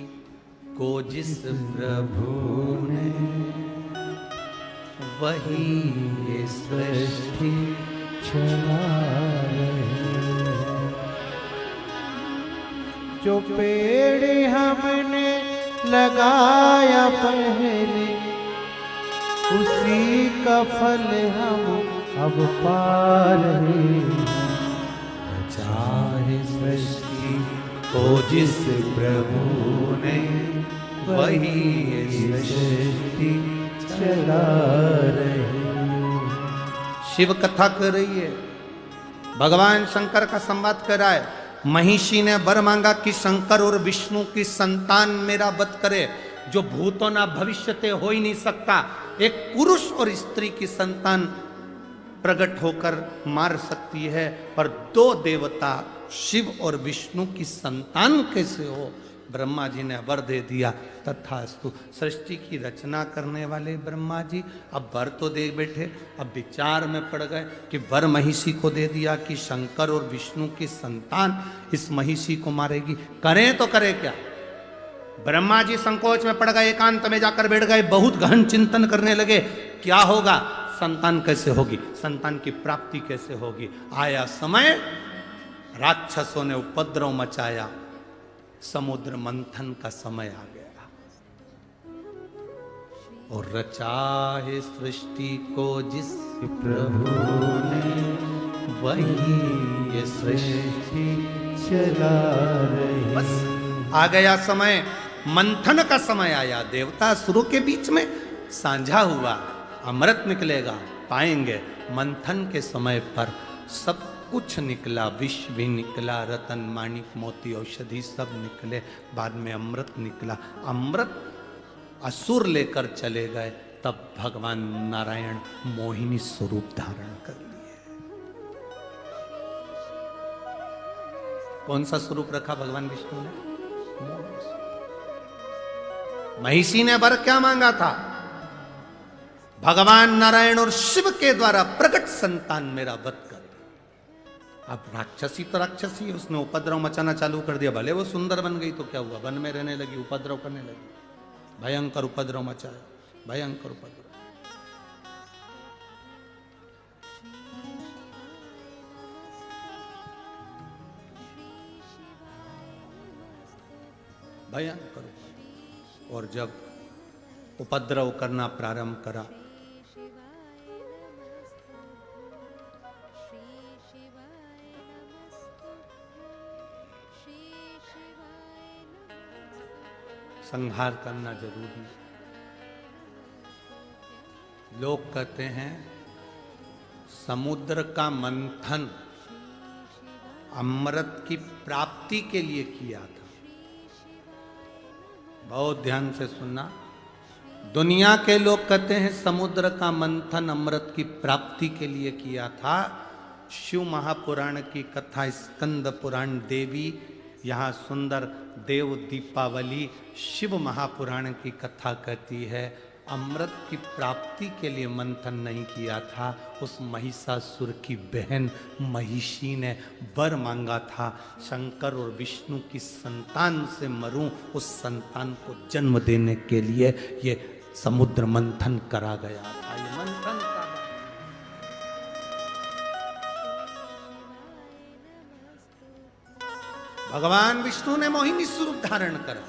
को जिस प्रभु ने, वही ये सृष्टि चला रहे। जो पेड़ हमने लगाया पहले, उसी का फल हम अब पा रहे हैं। चाहे सृष्टि को जिस प्रभु ने, वही ये सृष्टि चला रहे। शिव कथा कर रही है, भगवान शंकर का संवाद कर रहा है। महिषी ने वर मांगा कि शंकर और विष्णु की संतान मेरा वध करे, जो भूतो ना भविष्यते हो ही नहीं सकता। एक पुरुष और स्त्री की संतान प्रकट होकर मार सकती है, पर दो देवता शिव और विष्णु की संतान कैसे हो। ब्रह्मा जी ने वर दे दिया, तथास्तु। सृष्टि की रचना करने वाले ब्रह्मा जी अब वर तो दे बैठे। अब विचार में पड़ गए कि वर महिषी को दे दिया कि शंकर और विष्णु की संतान इस महिषी को मारेगी, करें तो करें क्या। ब्रह्मा जी संकोच में पड़ गए, एकांत में जाकर बैठ गए, बहुत गहन चिंतन करने लगे। क्या होगा, संतान कैसे होगी, संतान की प्राप्ति कैसे होगी। आया समय, राक्षसों ने उपद्रव मचाया, समुद्र मंथन का समय आ गया। और रचा है सृष्टि को जिस प्रभु ने, वही ये सृष्टि चला रहे। बस आ गया समय, मंथन का समय आया। देवता असुरों के बीच में साझा हुआ, अमृत निकलेगा, पाएंगे। मंथन के समय पर सब कुछ निकला, विष भी निकला, रतन माणिक मोती औषधि सब निकले, बाद में अमृत निकला। अमृत असुर लेकर चले गए, तब भगवान नारायण मोहिनी स्वरूप धारण कर लिए। कौन सा स्वरूप रखा भगवान विष्णु ने? महिषी ने वर क्या मांगा था? भगवान नारायण और शिव के द्वारा प्रकट संतान मेरा वध कर। अब राक्षसी तो राक्षसी, उसने उपद्रव मचाना चालू कर दिया। भले वो सुंदर बन गई तो क्या हुआ, वन में रहने लगी, उपद्रव करने लगी, भयंकर उपद्रव मचाया, भयंकर उपद्रव। भयंकर उपद्रव। और जब उपद्रव करना प्रारंभ करा, संहार करना जरूरी है। लोग कहते हैं समुद्र का मंथन अमृत की प्राप्ति के लिए किया था। बहुत ध्यान से सुनना। दुनिया के लोग कहते हैं समुद्र का मंथन अमृत की प्राप्ति के लिए किया था। शिव महापुराण की कथा, स्कंद पुराण, देवी यहाँ सुंदर देव दीपावली शिव महापुराण की कथा कहती है अमृत की प्राप्ति के लिए मंथन नहीं किया था। उस महिषासुर की बहन महिषी ने वर मांगा था, शंकर और विष्णु की संतान से मरूं, उस संतान को जन्म देने के लिए ये समुद्र मंथन करा गया था। ये मंथन का भगवान विष्णु ने मोहिनी स्वरूप धारण करा।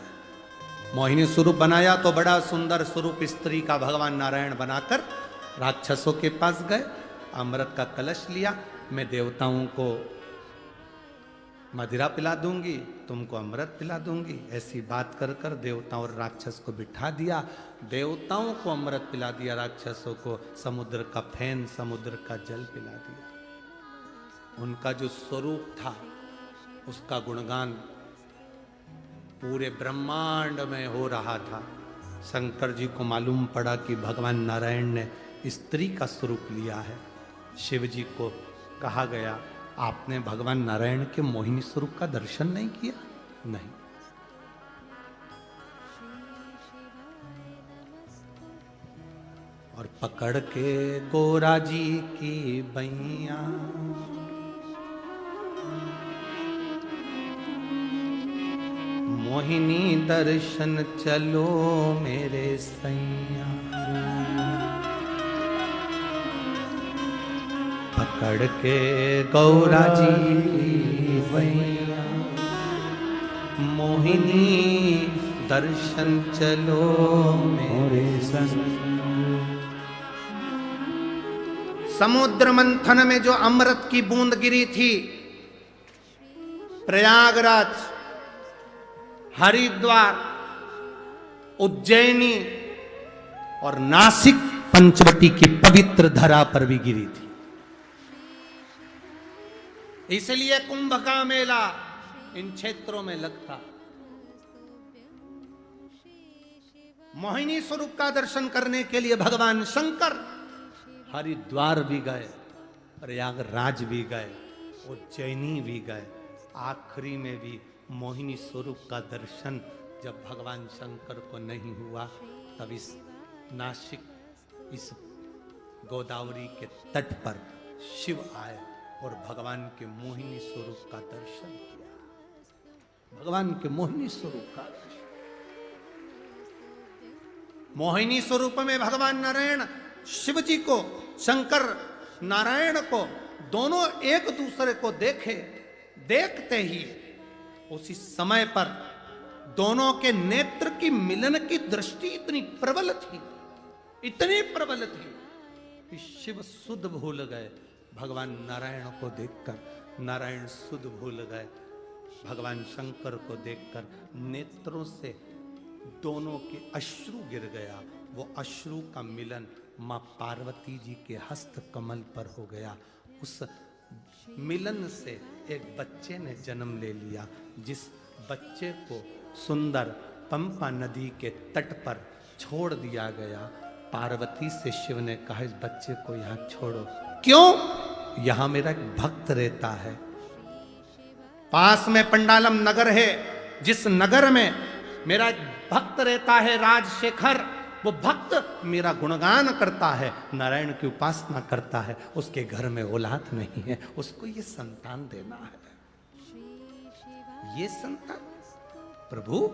मोहिनी स्वरूप बनाया तो बड़ा सुंदर स्वरूप स्त्री का भगवान नारायण बनाकर राक्षसों के पास गए। अमृत का कलश लिया, मैं देवताओं को मदिरा पिला दूंगी, तुमको अमृत पिला दूंगी, ऐसी बात कर कर देवताओं और राक्षस को बिठा दिया। देवताओं को अमृत पिला दिया, राक्षसों को समुद्र का फैन, समुद्र का जल पिला दिया। उनका जो स्वरूप था उसका गुणगान पूरे ब्रह्मांड में हो रहा था। शंकर जी को मालूम पड़ा कि भगवान नारायण ने स्त्री का स्वरूप लिया है। शिव जी को कहा गया आपने भगवान नारायण के मोहिनी स्वरूप का दर्शन नहीं किया? नहीं। और पकड़ के गोरा जी की बैया मोहिनी दर्शन चलो मेरे सैया, पकड़ के गौरा जी की बैया मोहिनी दर्शन चलो मेरे सैया। समुद्र मंथन में जो अमृत की बूंद गिरी थी, प्रयागराज, हरिद्वार, उज्जैनी और नासिक पंचवटी की पवित्र धरा पर भी गिरी थी। इसलिए कुंभ का मेला इन क्षेत्रों में लगता। मोहिनी स्वरूप का दर्शन करने के लिए भगवान शंकर हरिद्वार भी गए, प्रयागराज भी गए, उज्जैनी भी गए। आखिरी में भी मोहिनी स्वरूप का दर्शन जब भगवान शंकर को नहीं हुआ, तब इस नासिक, इस गोदावरी के तट पर शिव आए और भगवान के मोहिनी स्वरूप का दर्शन किया। भगवान के मोहिनी स्वरूप का दर्शन। मोहिनी स्वरूप में भगवान नारायण शिव जी को, शंकर नारायण को, दोनों एक दूसरे को देखे। देखते ही उसी समय पर दोनों के नेत्र की मिलन की दृष्टि इतनी प्रबल थी, इतनी प्रबल थी कि शिव सुध भूल गए भगवान नारायण को देखकर। नारायण सुध भूल गए भगवान शंकर को देखकर। नेत्रों से दोनों के अश्रु गिर गया। वो अश्रु का मिलन मां पार्वती जी के हस्त कमल पर हो गया। उस मिलन से एक बच्चे ने जन्म ले लिया, जिस बच्चे को सुंदर पंपा नदी के तट पर छोड़ दिया गया। पार्वती से शिव ने कहा इस बच्चे को यहां छोड़ो। क्यों? यहां मेरा एक भक्त रहता है, पास में पंडालम नगर है, जिस नगर में मेरा एक भक्त रहता है राजशेखर, वो भक्त मेरा गुणगान करता है, नारायण की उपासना करता है, उसके घर में औलाद नहीं है, उसको ये संतान देना है। ये संतान प्रभु,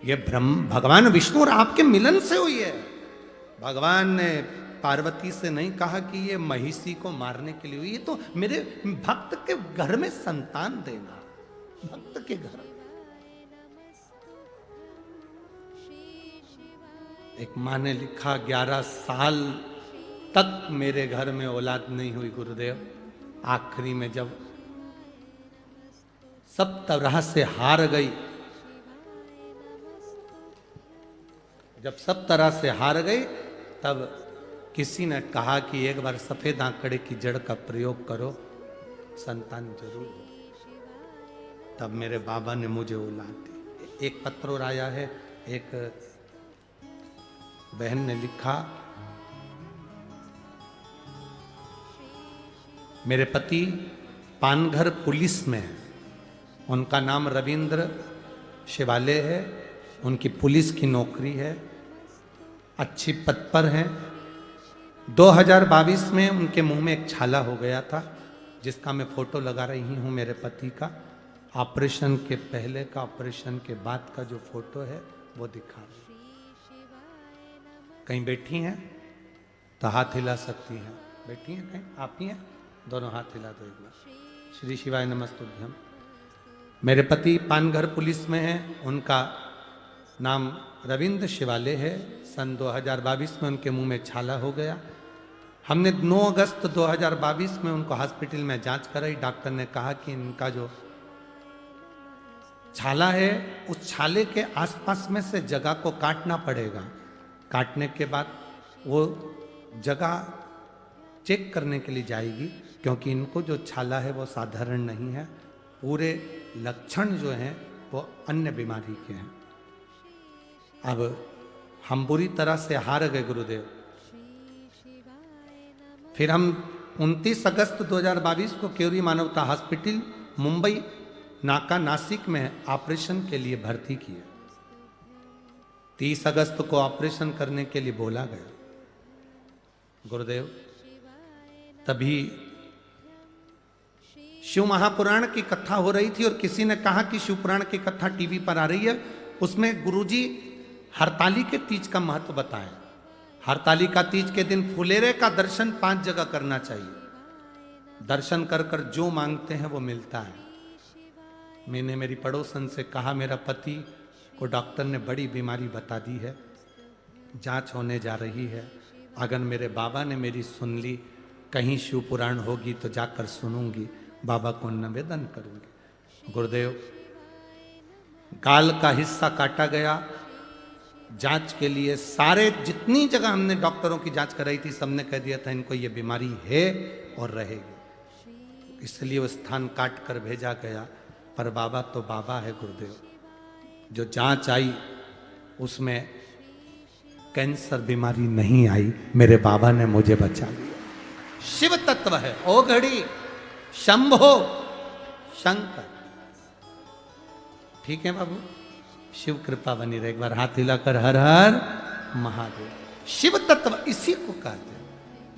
ये ब्रह्म भगवान विष्णु और आपके मिलन से हुई है। भगवान ने पार्वती से नहीं कहा कि ये महिषी को मारने के लिए हुई, ये तो मेरे भक्त के घर में संतान देना, भक्त के घर। एक माँ ने लिखा 11 साल तक मेरे घर में औलाद नहीं हुई गुरुदेव। आखिरी में जब सब तरह से हार गई, जब सब तरह से हार गई, तब किसी ने कहा कि एक बार सफेद आंकड़े की जड़ का प्रयोग करो, संतान जरूर हो। तब मेरे बाबा ने मुझे औलाद दी। एक पत्र और आया है, एक बहन ने लिखा, मेरे पति पानघर पुलिस में है, उनका नाम रविंद्र शिवाले है, उनकी पुलिस की नौकरी है, अच्छी पद पर हैं। 2022 में उनके मुंह में एक छाला हो गया था, जिसका मैं फोटो लगा रही हूं मेरे पति का। ऑपरेशन के पहले का, ऑपरेशन के बाद का जो फोटो है वो दिखा रही। कहीं बैठी हैं तो हाथ हिला सकती हैं, बैठी हैं कहीं, आप ही हैं, दोनों हाथ हिला दो एक बार। श्री शिवाय नमस्तुभ्यम। मेरे पति पानघर पुलिस में हैं, उनका नाम रविंद्र शिवाले है। सन 2022 में उनके मुंह में छाला हो गया। हमने 9 अगस्त 2022 में उनको हॉस्पिटल में जांच कराई। डॉक्टर ने कहा कि इनका जो छाला है, उस छाले के आसपास में से जगह को काटना पड़ेगा। काटने के बाद वो जगह चेक करने के लिए जाएगी, क्योंकि इनको जो छाला है वो साधारण नहीं है, पूरे लक्षण जो हैं वो अन्य बीमारी के हैं। अब हम बुरी तरह से हार गए गुरुदेव। फिर हम 29 अगस्त 2022 को केवरी मानवता हॉस्पिटल मुंबई नाका नासिक में ऑपरेशन के लिए भर्ती किए। 30 अगस्त को ऑपरेशन करने के लिए बोला गया गुरुदेव। तभी शिव महापुराण की कथा हो रही थी और किसी ने कहा कि शिव पुराण की कथा टीवी पर आ रही है, उसमें गुरुजी हरताली के तीज का महत्व बताएं। हरताली का तीज के दिन फुलेरे का दर्शन 5 जगह करना चाहिए। दर्शन कर कर जो मांगते हैं वो मिलता है। मैंने मेरी पड़ोसन से कहा, मेरा पति को डॉक्टर ने बड़ी बीमारी बता दी है, जांच होने जा रही है, अगर मेरे बाबा ने मेरी सुन ली, कहीं शिव पुराण होगी तो जाकर सुनूंगी, बाबा को निवेदन करूंगी। गुरुदेव, गाल का हिस्सा काटा गया। जांच के लिए सारे जितनी जगह हमने डॉक्टरों की जांच कराई थी, सबने कह दिया था इनको ये बीमारी है और रहेगी, इसलिए वो स्थान काट कर भेजा गया। पर बाबा तो बाबा है गुरुदेव। जो जांच आई उसमें कैंसर बीमारी नहीं आई, मेरे बाबा ने मुझे बचा लिया। शिव तत्व है, ओ घड़ी शंभो शंकर। ठीक है बाबू, शिव कृपा बनी रहे। एक बार हाथ हिलाकर हर हर महादेव। शिव तत्व इसी को कहते हैं।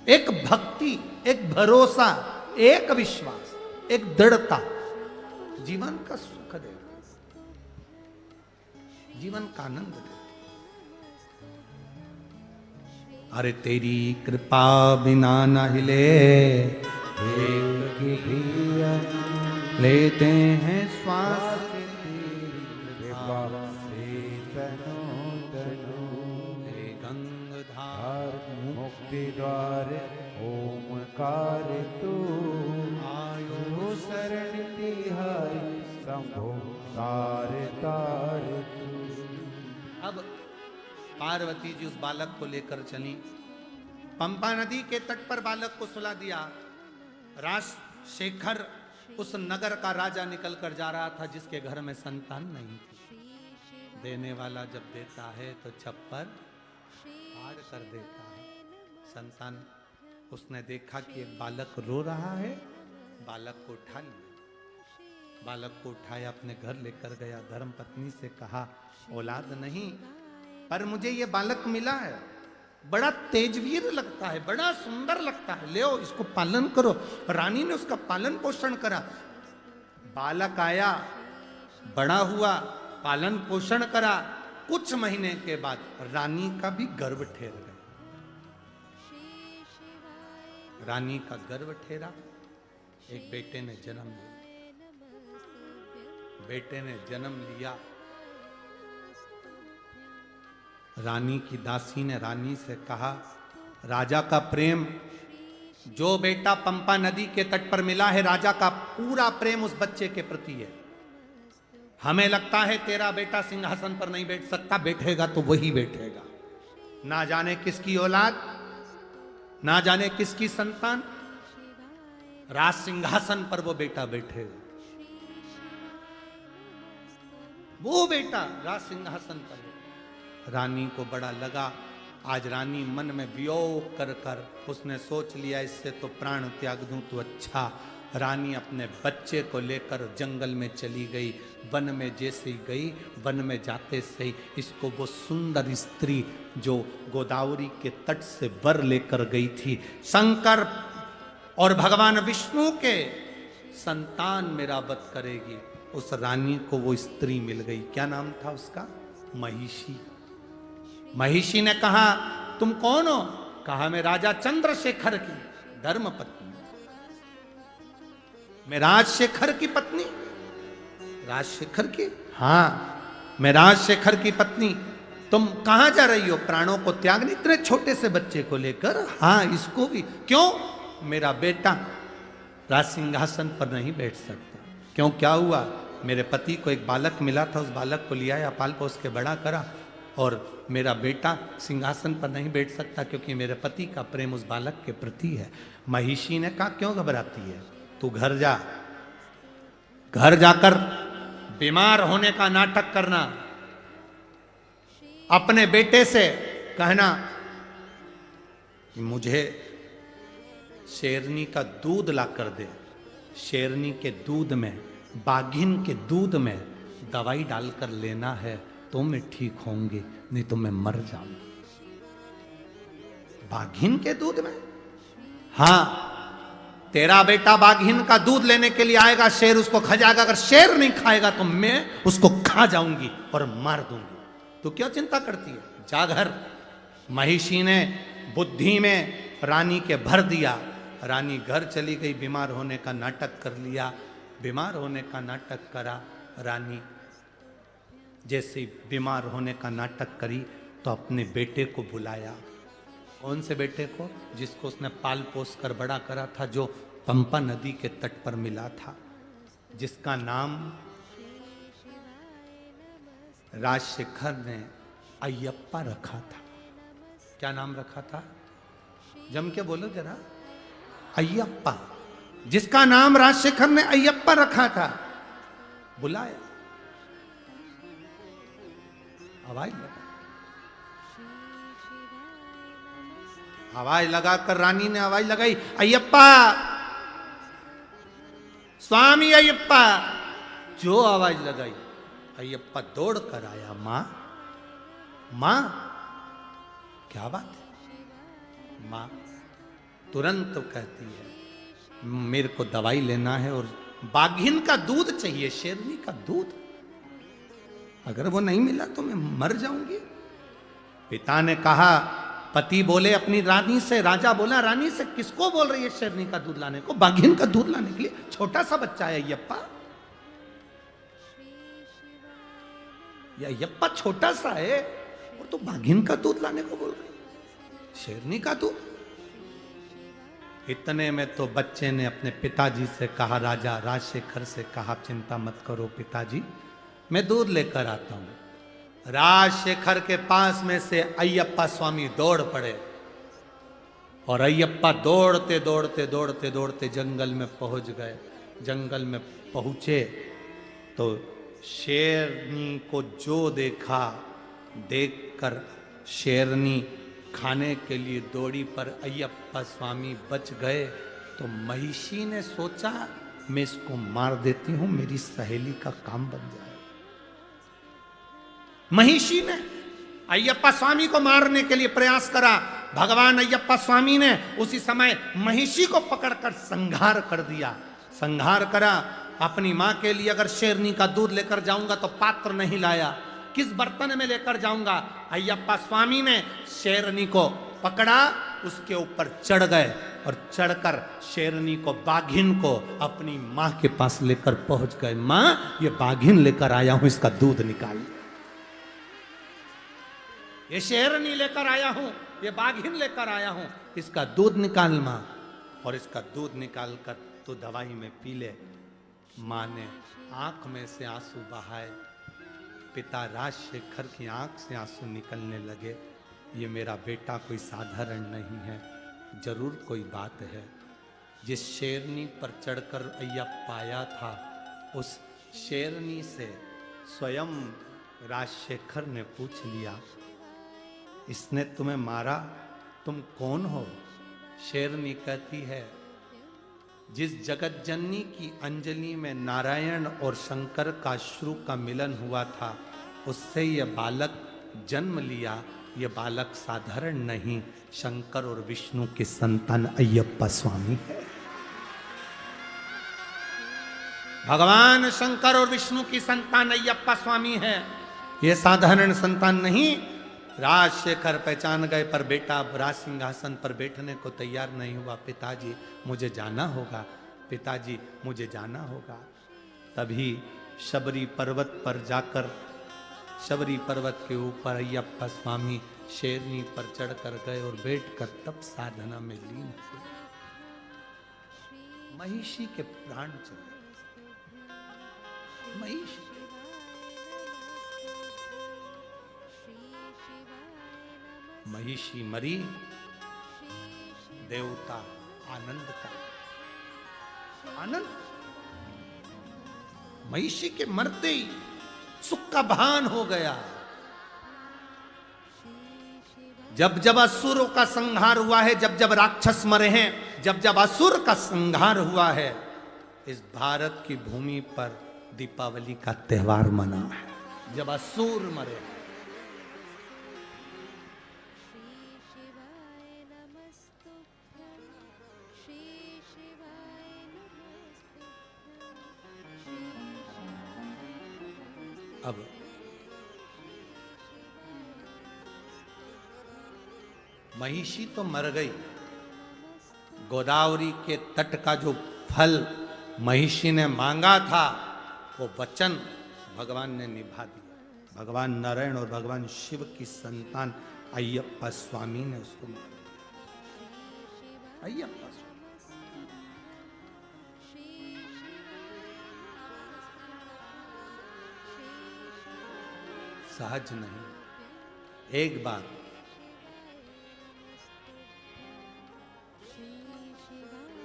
एक भक्ति, एक भरोसा, एक विश्वास, एक दृढ़ता जीवन का सुख देता, जीवन का आनंद देता। अरे तेरी कृपा बिना न हिले, एक की प्रिया लेते हैं श्वास, मुक्ति द्वार ओमकार तू, आयो शरण तिहारी शंभो तार तार तू। अब पार्वती जी उस बालक को लेकर चली। पंपा नदी के तट पर बालक को सुला दिया। शेखर उस नगर का राजा निकल कर जा रहा था जिसके घर में संतान नहीं थी। देने वाला जब देता है तो छप्पर फाड़ कर देता है। संतान, उसने देखा कि एक बालक रो रहा है, बालक को उठा लिया, बालक को उठाया, अपने घर लेकर गया। धर्म पत्नी से कहा, औलाद नहीं, पर मुझे ये बालक मिला है, बड़ा तेजवीर लगता है, बड़ा सुंदर लगता है, ले इसको पालन करो। रानी ने उसका पालन पोषण करा। बालक आया, बड़ा हुआ, पालन पोषण करा। कुछ महीने के बाद रानी का भी गर्भ ठहर गया। रानी का गर्भ ठहरा, एक बेटे ने जन्म लिया। बेटे ने जन्म लिया, रानी की दासी ने रानी से कहा, राजा का प्रेम, जो बेटा पंपा नदी के तट पर मिला है, राजा का पूरा प्रेम उस बच्चे के प्रति है। हमें लगता है तेरा बेटा सिंहासन पर नहीं बैठ सकता, बैठेगा तो वही बैठेगा। ना जाने किसकी औलाद, ना जाने किसकी संतान, राज सिंहासन पर वो बेटा बैठेगा। वो बेटा राज सिंहासन पर। रानी को बड़ा लगा, आज रानी मन में वियोग कर कर उसने सोच लिया, इससे तो प्राण त्याग दूं तो अच्छा। रानी अपने बच्चे को लेकर जंगल में चली गई। वन में जैसे ही गई, वन में जाते से ही इसको वो सुंदर स्त्री जो गोदावरी के तट से वर लेकर गई थी, शंकर और भगवान विष्णु के संतान मेरा वध करेगी, उस रानी को वो स्त्री मिल गई। क्या नाम था उसका? महिषी। महिषी ने कहा, तुम कौन हो? कहा, मैं राजा चंद्रशेखर की धर्म पत्नी, मैं राजशेखर की पत्नी। राजशेखर की? हाँ, मैं राजशेखर की पत्नी। तुम कहां जा रही हो? प्राणों को त्यागने, इतने छोटे से बच्चे को लेकर? हाँ, इसको भी। क्यों? मेरा बेटा राज सिंहासन पर नहीं बैठ सकता। क्यों, क्या हुआ? मेरे पति को एक बालक मिला था, उस बालक को लिया या पाल पोस के बड़ा करा, और मेरा बेटा सिंहासन पर नहीं बैठ सकता क्योंकि मेरे पति का प्रेम उस बालक के प्रति है। महिषी ने कहा, क्यों घबराती है? तू घर जा, घर जाकर बीमार होने का नाटक करना, अपने बेटे से कहना कि मुझे शेरनी का दूध ला कर दे। शेरनी के दूध में, बाघिन के दूध में दवाई डालकर लेना है तो मैं ठीक होंगी, नहीं तो मैं मर जाऊंगी। बाघिन के दूध में? हाँ, तेरा बेटा बाघिन का दूध लेने के लिए आएगा, शेर उसको खा जाएगा। अगर शेर नहीं खाएगा तो मैं उसको खा जाऊंगी और मार दूंगी। तो क्यों चिंता करती है? जा घर। महिषी ने बुद्धि में रानी के भर दिया। रानी घर चली गई, बीमार होने का नाटक कर लिया। बीमार होने का नाटक करा रानी। जैसे बीमार होने का नाटक करी तो अपने बेटे को बुलाया। कौन से बेटे को? जिसको उसने पाल पोस कर बड़ा करा था, जो पंपा नदी के तट पर मिला था, जिसका नाम राजशेखर ने अयप्पा रखा था। क्या नाम रखा था? जम के बोलो जरा। अयप्पा। जिसका नाम राजशेखर ने अयप्पा रखा था। बुलाया, आवाज लगा, आवाज लगाकर रानी ने आवाज लगाई, अयप्पा, स्वामी अयप्पा। जो आवाज लगाई, अयप्पा दौड़ कर आया। मां, मां, क्या बात है? मां तुरंत कहती है, मेरे को दवाई लेना है और बाघिन का दूध चाहिए, शेरनी का दूध। अगर वो नहीं मिला तो मैं मर जाऊंगी। पिता ने कहा, पति बोले अपनी रानी से, राजा बोला रानी से, किसको बोल रही है शेरनी का दूध लाने को? बाघिन का दूध लाने के लिए? छोटा सा बच्चा है अयप्पा, या अयप्पा छोटा सा है और तो बाघिन का दूध लाने को बोल रही है, शेरनी का दूध। इतने में तो बच्चे ने अपने पिताजी से कहा, राजा राजशेखर से कहा, चिंता मत करो पिताजी, मैं दूध लेकर आता हूं। राजशेखर के पास में से अयप्पा स्वामी दौड़ पड़े और अयप्पा दौड़ते दौड़ते दौड़ते दौड़ते जंगल में पहुंच गए। जंगल में पहुंचे तो शेरनी को जो देखा, देखकर शेरनी खाने के लिए दौड़ी, पर अयप्पा स्वामी बच गए। तो महिषी ने सोचा मैं इसको मार देती हूं, मेरी सहेली का काम बन जाए। महिषी ने अयप्पा स्वामी को मारने के लिए प्रयास करा। भगवान अयप्पा स्वामी ने उसी समय महिषी को पकड़कर संहार कर दिया। संहार करा। अपनी मां के लिए अगर शेरनी का दूध लेकर जाऊंगा तो पात्र नहीं लाया, किस बर्तन में लेकर जाऊंगा। अयप्पा स्वामी ने शेरनी को पकड़ा, उसके ऊपर चढ़ गए और चढ़कर शेरनी को, बाघिन को अपनी मां के पास लेकर पहुंच गए। मां, ये बाघिन लेकर आया हूं, इसका दूध निकाल। ये शेरनी लेकर आया हूं, ये बाघिन लेकर आया हूं, इसका दूध निकाल मां। और इसका दूध निकाल कर तो दवाई में पी ले। मां ने आंख में से आंसू बहाए। पिता राजशेखर की आंख से आंसू निकलने लगे। ये मेरा बेटा कोई साधारण नहीं है, जरूर कोई बात है। जिस शेरनी पर चढ़कर अयप्पा आया था, उस शेरनी से स्वयं राजशेखर ने पूछ लिया, इसने तुम्हें मारा, तुम कौन हो? शेरनी कहती है, जिस जगत जननी की अंजलि में नारायण और शंकर का श्रु का मिलन हुआ था, उससे यह बालक जन्म लिया। यह बालक साधारण नहीं, शंकर और विष्णु की संतान अयप्पा स्वामी है। भगवान शंकर और विष्णु की संतान अयप्पा स्वामी है, यह साधारण संतान नहीं। राजशेखर पहचान गए, पर बेटा अब राज सिंहासन पर बैठने को तैयार नहीं हुआ। पिताजी मुझे जाना होगा, पिताजी मुझे जाना होगा। तभी शबरी पर्वत पर जाकर, शबरी पर्वत के ऊपर अयप्पा स्वामी शेरनी पर चढ़कर गए और बैठकर तप साधना में लीन हुए। महिषी के प्राण चले। महिषी महिषी मरी, देवता आनंद कर आनंद। महिषी के मरते ही सुख का भान हो गया। जब जब असुरों का संहार हुआ है, जब जब राक्षस मरे हैं, जब जब असुर का संहार हुआ है, इस भारत की भूमि पर दीपावली का त्योहार मना है। जब असुर मरे, अब महिषी तो मर गई। गोदावरी के तट का जो फल महिषी ने मांगा था, वो वचन भगवान ने निभा दिया। भगवान नारायण और भगवान शिव की संतान अयप्पा स्वामी ने उसको मार दिया। अयप्पा स्वामी सहज नहीं। एक बार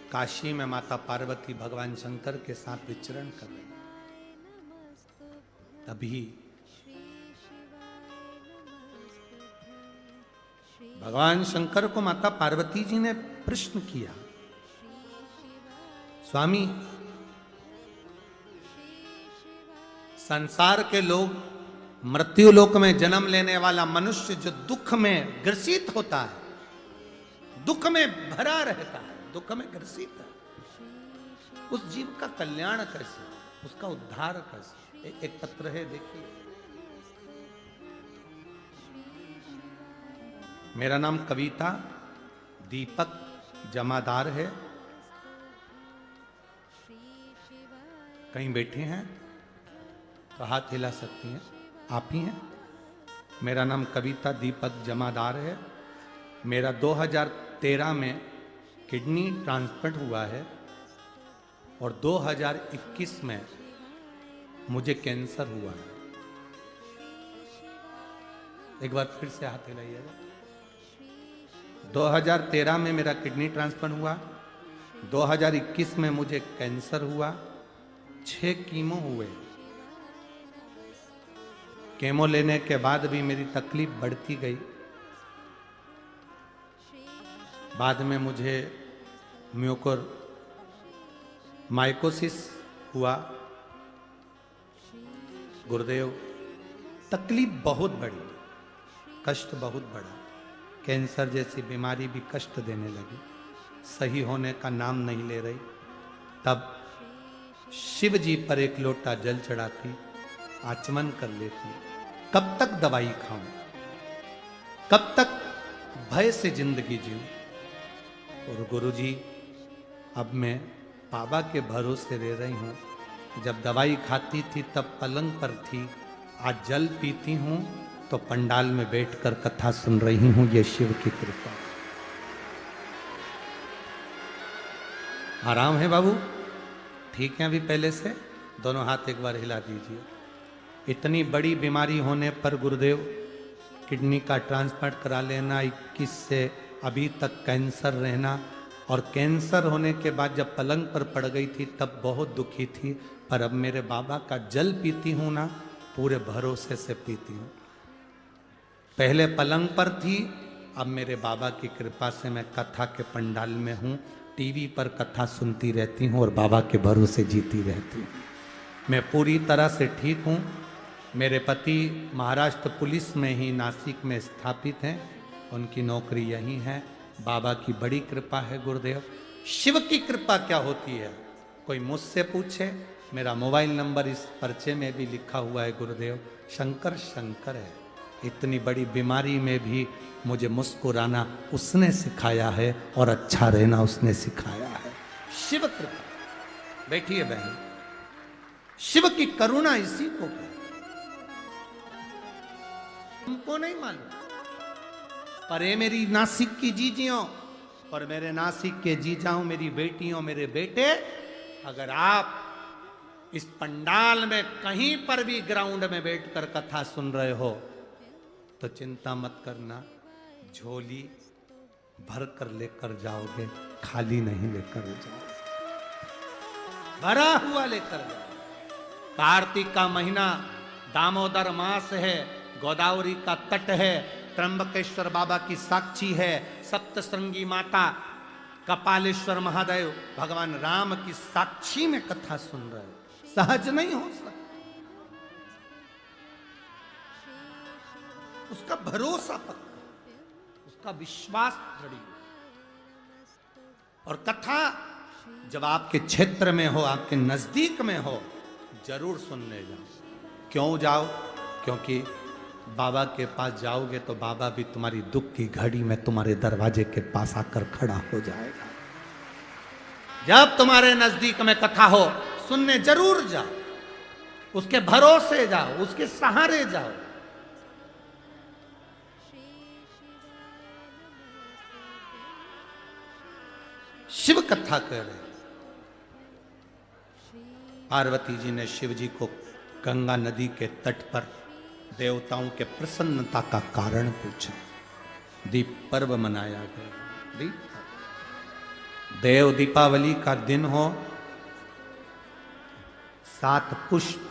काशी में माता पार्वती भगवान शंकर के साथ विचरण कर रही, तभी भगवान शंकर को माता पार्वती जी ने प्रश्न किया, स्वामी, संसार के लोग, मृत्यु लोक में जन्म लेने वाला मनुष्य जो दुख में ग्रसित होता है, दुख में भरा रहता है, दुख में ग्रसित है, उस जीव का कल्याण कैसे, उसका उद्धार कैसे? एक पत्र है, देखिए। मेरा नाम कविता दीपक जमादार है। कहीं बैठे हैं तो हाथ हिला सकती हैं, आप ही हैं। मेरा नाम कविता दीपक जमादार है। मेरा 2013 में किडनी ट्रांसप्लांट हुआ है और 2021 में मुझे कैंसर हुआ है। एक बार फिर से हाथ हिलाइएगा। 2013 में मेरा किडनी ट्रांसप्लांट हुआ, 2021 में मुझे कैंसर हुआ, 6 कीमो हुए। केमो लेने के बाद भी मेरी तकलीफ बढ़ती गई। बाद में मुझे माइकोसिस हुआ। गुरुदेव, तकलीफ बहुत बड़ी, कष्ट बहुत बड़ा। कैंसर जैसी बीमारी भी कष्ट देने लगी, सही होने का नाम नहीं ले रही। तब शिव जी पर एक लोटा जल चढ़ाती, आचमन कर लेती। कब तक दवाई खाऊं, कब तक भय से जिंदगी जीऊं? और गुरुजी, अब मैं बाबा के भरोसे रह रही हूं। जब दवाई खाती थी तब पलंग पर थी, आज जल पीती हूं तो पंडाल में बैठकर कथा सुन रही हूं। ये शिव की कृपा। आराम है बाबू? ठीक है अभी पहले से? दोनों हाथ एक बार हिला दीजिए। इतनी बड़ी बीमारी होने पर गुरुदेव, किडनी का ट्रांसप्लांट करा लेना, 21 से अभी तक कैंसर रहना, और कैंसर होने के बाद जब पलंग पर पड़ गई थी तब बहुत दुखी थी। पर अब मेरे बाबा का जल पीती हूं ना, पूरे भरोसे से पीती हूं। पहले पलंग पर थी, अब मेरे बाबा की कृपा से मैं कथा के पंडाल में हूं, टीवी पर कथा सुनती रहती हूं और बाबा के भरोसे जीती रहती हूं। मैं पूरी तरह से ठीक हूं। मेरे पति महाराष्ट्र पुलिस में ही नासिक में स्थापित हैं, उनकी नौकरी यहीं है। बाबा की बड़ी कृपा है गुरुदेव। शिव की कृपा क्या होती है कोई मुझसे पूछे, मेरा मोबाइल नंबर इस पर्चे में भी लिखा हुआ है गुरुदेव। शंकर शंकर है। इतनी बड़ी बीमारी में भी मुझे मुस्कुराना उसने सिखाया है और अच्छा रहना उसने सिखाया है। शिव कृपा। बैठिए बहन, शिव की करुणा इसी को कहते। तुमको नहीं मालूम, पर ये मेरी नासिक की जीजियों और मेरे नासिक के जीजाओं, मेरी बेटियों, मेरे बेटे, अगर आप इस पंडाल में कहीं पर भी ग्राउंड में बैठकर कथा सुन रहे हो तो चिंता मत करना, झोली भर कर लेकर जाओगे, खाली नहीं लेकर जाओगे, भरा हुआ लेकर जाओगे। कार्तिक का महीना, दामोदर मास है, गोदावरी का तट है, त्र्यंबकेश्वर बाबा की साक्षी है, सप्तश्रृंगी माता, कपालेश्वर महादेव, भगवान राम की साक्षी में कथा सुन रहे हो। सहज नहीं हो सकता। उसका भरोसा पक्का, उसका विश्वास दृढ़। और कथा जब आपके क्षेत्र में हो, आपके नजदीक में हो, जरूर सुनने जाओ। क्यों जाओ? क्योंकि बाबा के पास जाओगे तो बाबा भी तुम्हारी दुख की घड़ी में तुम्हारे दरवाजे के पास आकर खड़ा हो जाएगा। जब तुम्हारे नजदीक में कथा हो, सुनने जरूर जाओ, उसके भरोसे जाओ, उसके सहारे जाओ। शिव कथा कह रहे। पार्वती जी ने शिव जी को गंगा नदी के तट पर देवताओं के प्रसन्नता का कारण पूछा। दीप पर्व मनाया गया। देव दीपावली का दिन हो, 7 पुष्प,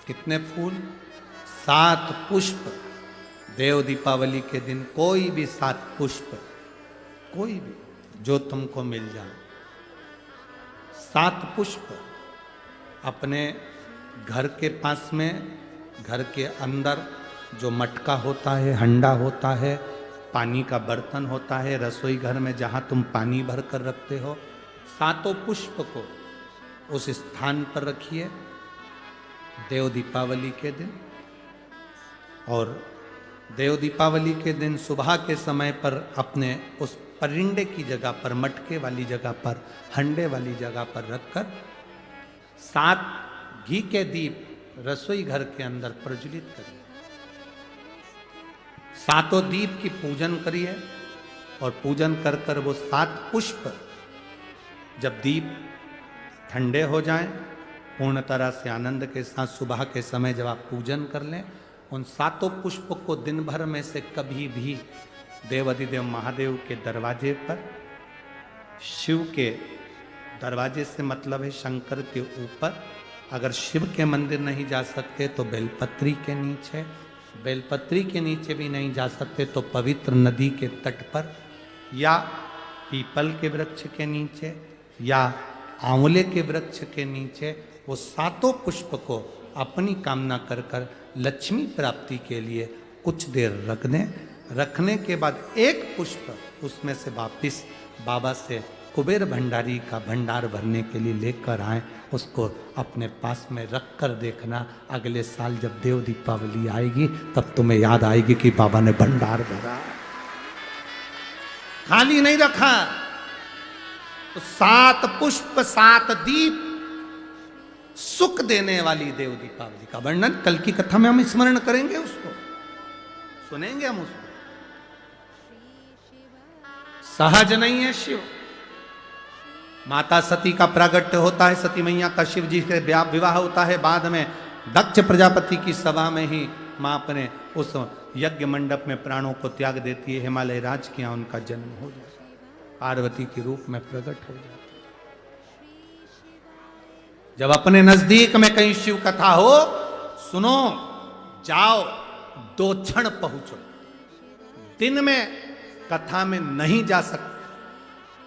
कितने फूल? 7 पुष्प। देव दीपावली के दिन कोई भी 7 पुष्प, कोई भी जो तुमको मिल जाए, 7 पुष्प अपने घर के पास में, घर के अंदर जो मटका होता है, हंडा होता है, पानी का बर्तन होता है, रसोई घर में जहाँ तुम पानी भर कर रखते हो, 7 पुष्प को उस स्थान पर रखिए देव दीपावली के दिन। और देव दीपावली के दिन सुबह के समय पर अपने उस परिंडे की जगह पर, मटके वाली जगह पर, हंडे वाली जगह पर रखकर 7 घी के दीप रसोई घर के अंदर प्रज्वलित करिए। 7 दीप की पूजन करिए और पूजन कर कर वो 7 पुष्प जब दीप ठंडे हो जाएं, पूर्ण तरह से आनंद के साथ सुबह के समय जब आप पूजन कर लें, उन 7 पुष्प को दिन भर में से कभी भी देवाधिदेव महादेव के दरवाजे पर, शिव के दरवाजे से मतलब है शंकर के ऊपर। अगर शिव के मंदिर नहीं जा सकते तो बेलपत्री के नीचे, बेलपत्री के नीचे भी नहीं जा सकते तो पवित्र नदी के तट पर, या पीपल के वृक्ष के नीचे, या आंवले के वृक्ष के नीचे वो सातों पुष्प को अपनी कामना कर कर लक्ष्मी प्राप्ति के लिए कुछ देर रख दें। रखने के बाद एक पुष्प उसमें से वापिस बाबा से कुबेर भंडारी का भंडार भरने के लिए लेकर आए, उसको अपने पास में रख कर देखना। अगले साल जब देव दीपावली आएगी तब तुम्हें याद आएगी कि बाबा ने भंडार भरा, खाली नहीं रखा। तो 7 पुष्प 7 दीप सुख देने वाली देव दीपावली का वर्णन कल की कथा में हम स्मरण करेंगे, उसको सुनेंगे हम उसको। सहज नहीं है शिव। माता सती का प्रागट्य होता है, सती मैया का शिव जी से विवाह होता है। बाद में दक्ष प्रजापति की सभा में ही मां अपने उस यज्ञ मंडप में प्राणों को त्याग देती है। हिमालय राज के यहाँ उनका जन्म हो जाता है, पार्वती के रूप में प्रकट हो जाती है। जब अपने नजदीक में कहीं शिव कथा हो, सुनो, जाओ, 2 क्षण पहुंचो। दिन में कथा में नहीं जा सकते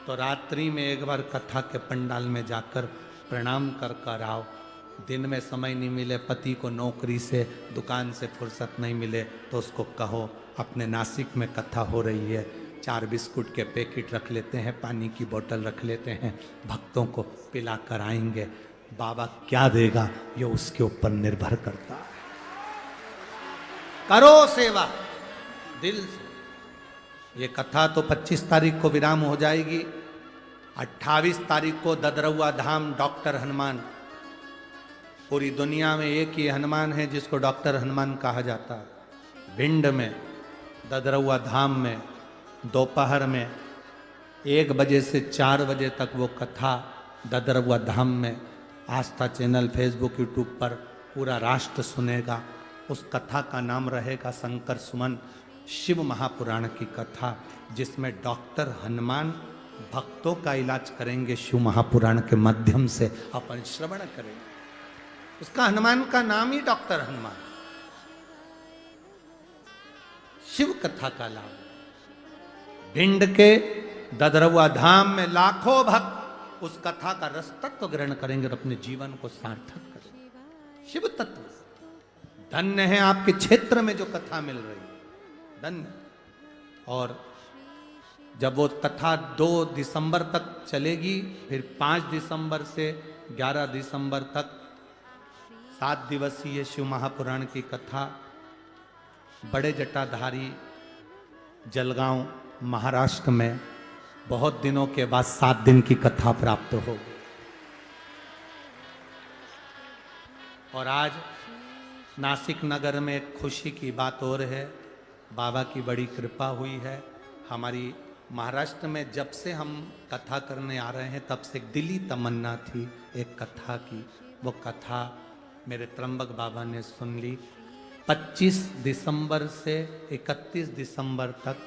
तो रात्रि में एक बार कथा के पंडाल में जाकर प्रणाम कर कर आओ। दिन में समय नहीं मिले, पति को नौकरी से दुकान से फुर्सत नहीं मिले, तो उसको कहो अपने नासिक में कथा हो रही है, 4 बिस्कुट के पैकेट रख लेते हैं, पानी की बोतल रख लेते हैं, भक्तों को पिला कर आएंगे। बाबा क्या देगा ये उसके ऊपर निर्भर करता है। करो सेवा दिल से। ये कथा तो 25 तारीख को विराम हो जाएगी। 28 तारीख को ददरौआ धाम डॉक्टर हनुमान, पूरी दुनिया में एक ही हनुमान है जिसको डॉक्टर हनुमान कहा जाता है। भिंड में ददरौआ धाम में दोपहर में 1 बजे से 4 बजे तक वो कथा ददरौआ धाम में आस्था चैनल, फेसबुक, यूट्यूब पर पूरा राष्ट्र सुनेगा। उस कथा का नाम रहेगा शंकर सुमन, शिव महापुराण की कथा, जिसमें डॉक्टर हनुमान भक्तों का इलाज करेंगे। शिव महापुराण के माध्यम से अपन श्रवण करेंगे। उसका हनुमान का नाम ही डॉक्टर हनुमान। शिव कथा का लाभ। भिंड के ददरौआ धाम में लाखों भक्त उस कथा का रस तत्व ग्रहण करेंगे और अपने जीवन को सार्थक करेंगे। शिव तत्व धन्य है आपके क्षेत्र में जो कथा मिल रही है, धन्य। और जब वो कथा 2 दिसंबर तक चलेगी, फिर 5 दिसंबर से 11 दिसंबर तक 7 दिवसीय शिव महापुराण की कथा बड़े जटाधारी जलगांव महाराष्ट्र में बहुत दिनों के बाद 7 दिन की कथा प्राप्त होगी। और आज नासिक नगर में खुशी की बात और है, बाबा की बड़ी कृपा हुई है। हमारी महाराष्ट्र में जब से हम कथा करने आ रहे हैं तब से एक दिली तमन्ना थी एक कथा की। वो कथा मेरे त्र्यंबक बाबा ने सुन ली। 25 दिसंबर से 31 दिसंबर तक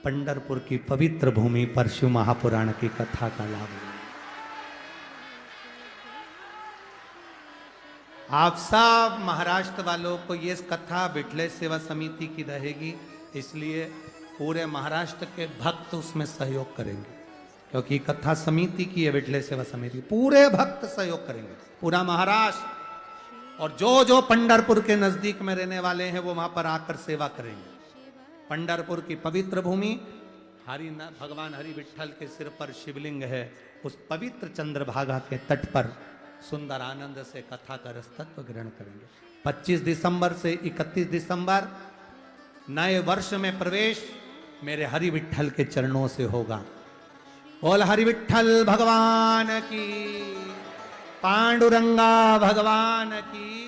पंढरपुर की पवित्र भूमि पर शिव महापुराण की कथा का लाभ हुआ। आप सब महाराष्ट्र वालों को ये कथा विठले सेवा समिति की रहेगी, इसलिए पूरे महाराष्ट्र के भक्त उसमें सहयोग करेंगे, क्योंकि कथा समिति की है विठले सेवा समिति। पूरे भक्त सहयोग करेंगे, पूरा महाराष्ट्र। और जो जो पंढरपुर के नजदीक में रहने वाले हैं वो वहां पर आकर सेवा करेंगे। पंढरपुर की पवित्र भूमि, भगवान हरि विठल के सिर पर शिवलिंग है, उस पवित्र चंद्रभागा के तट पर सुंदर आनंद से कथा का रस तत्व ग्रहण करेंगे। 25 दिसंबर से 31 दिसंबर नए वर्ष में प्रवेश मेरे हरि विठल के चरणों से होगा। बोल हरि विठल भगवान की, पांडुरंगा भगवान की।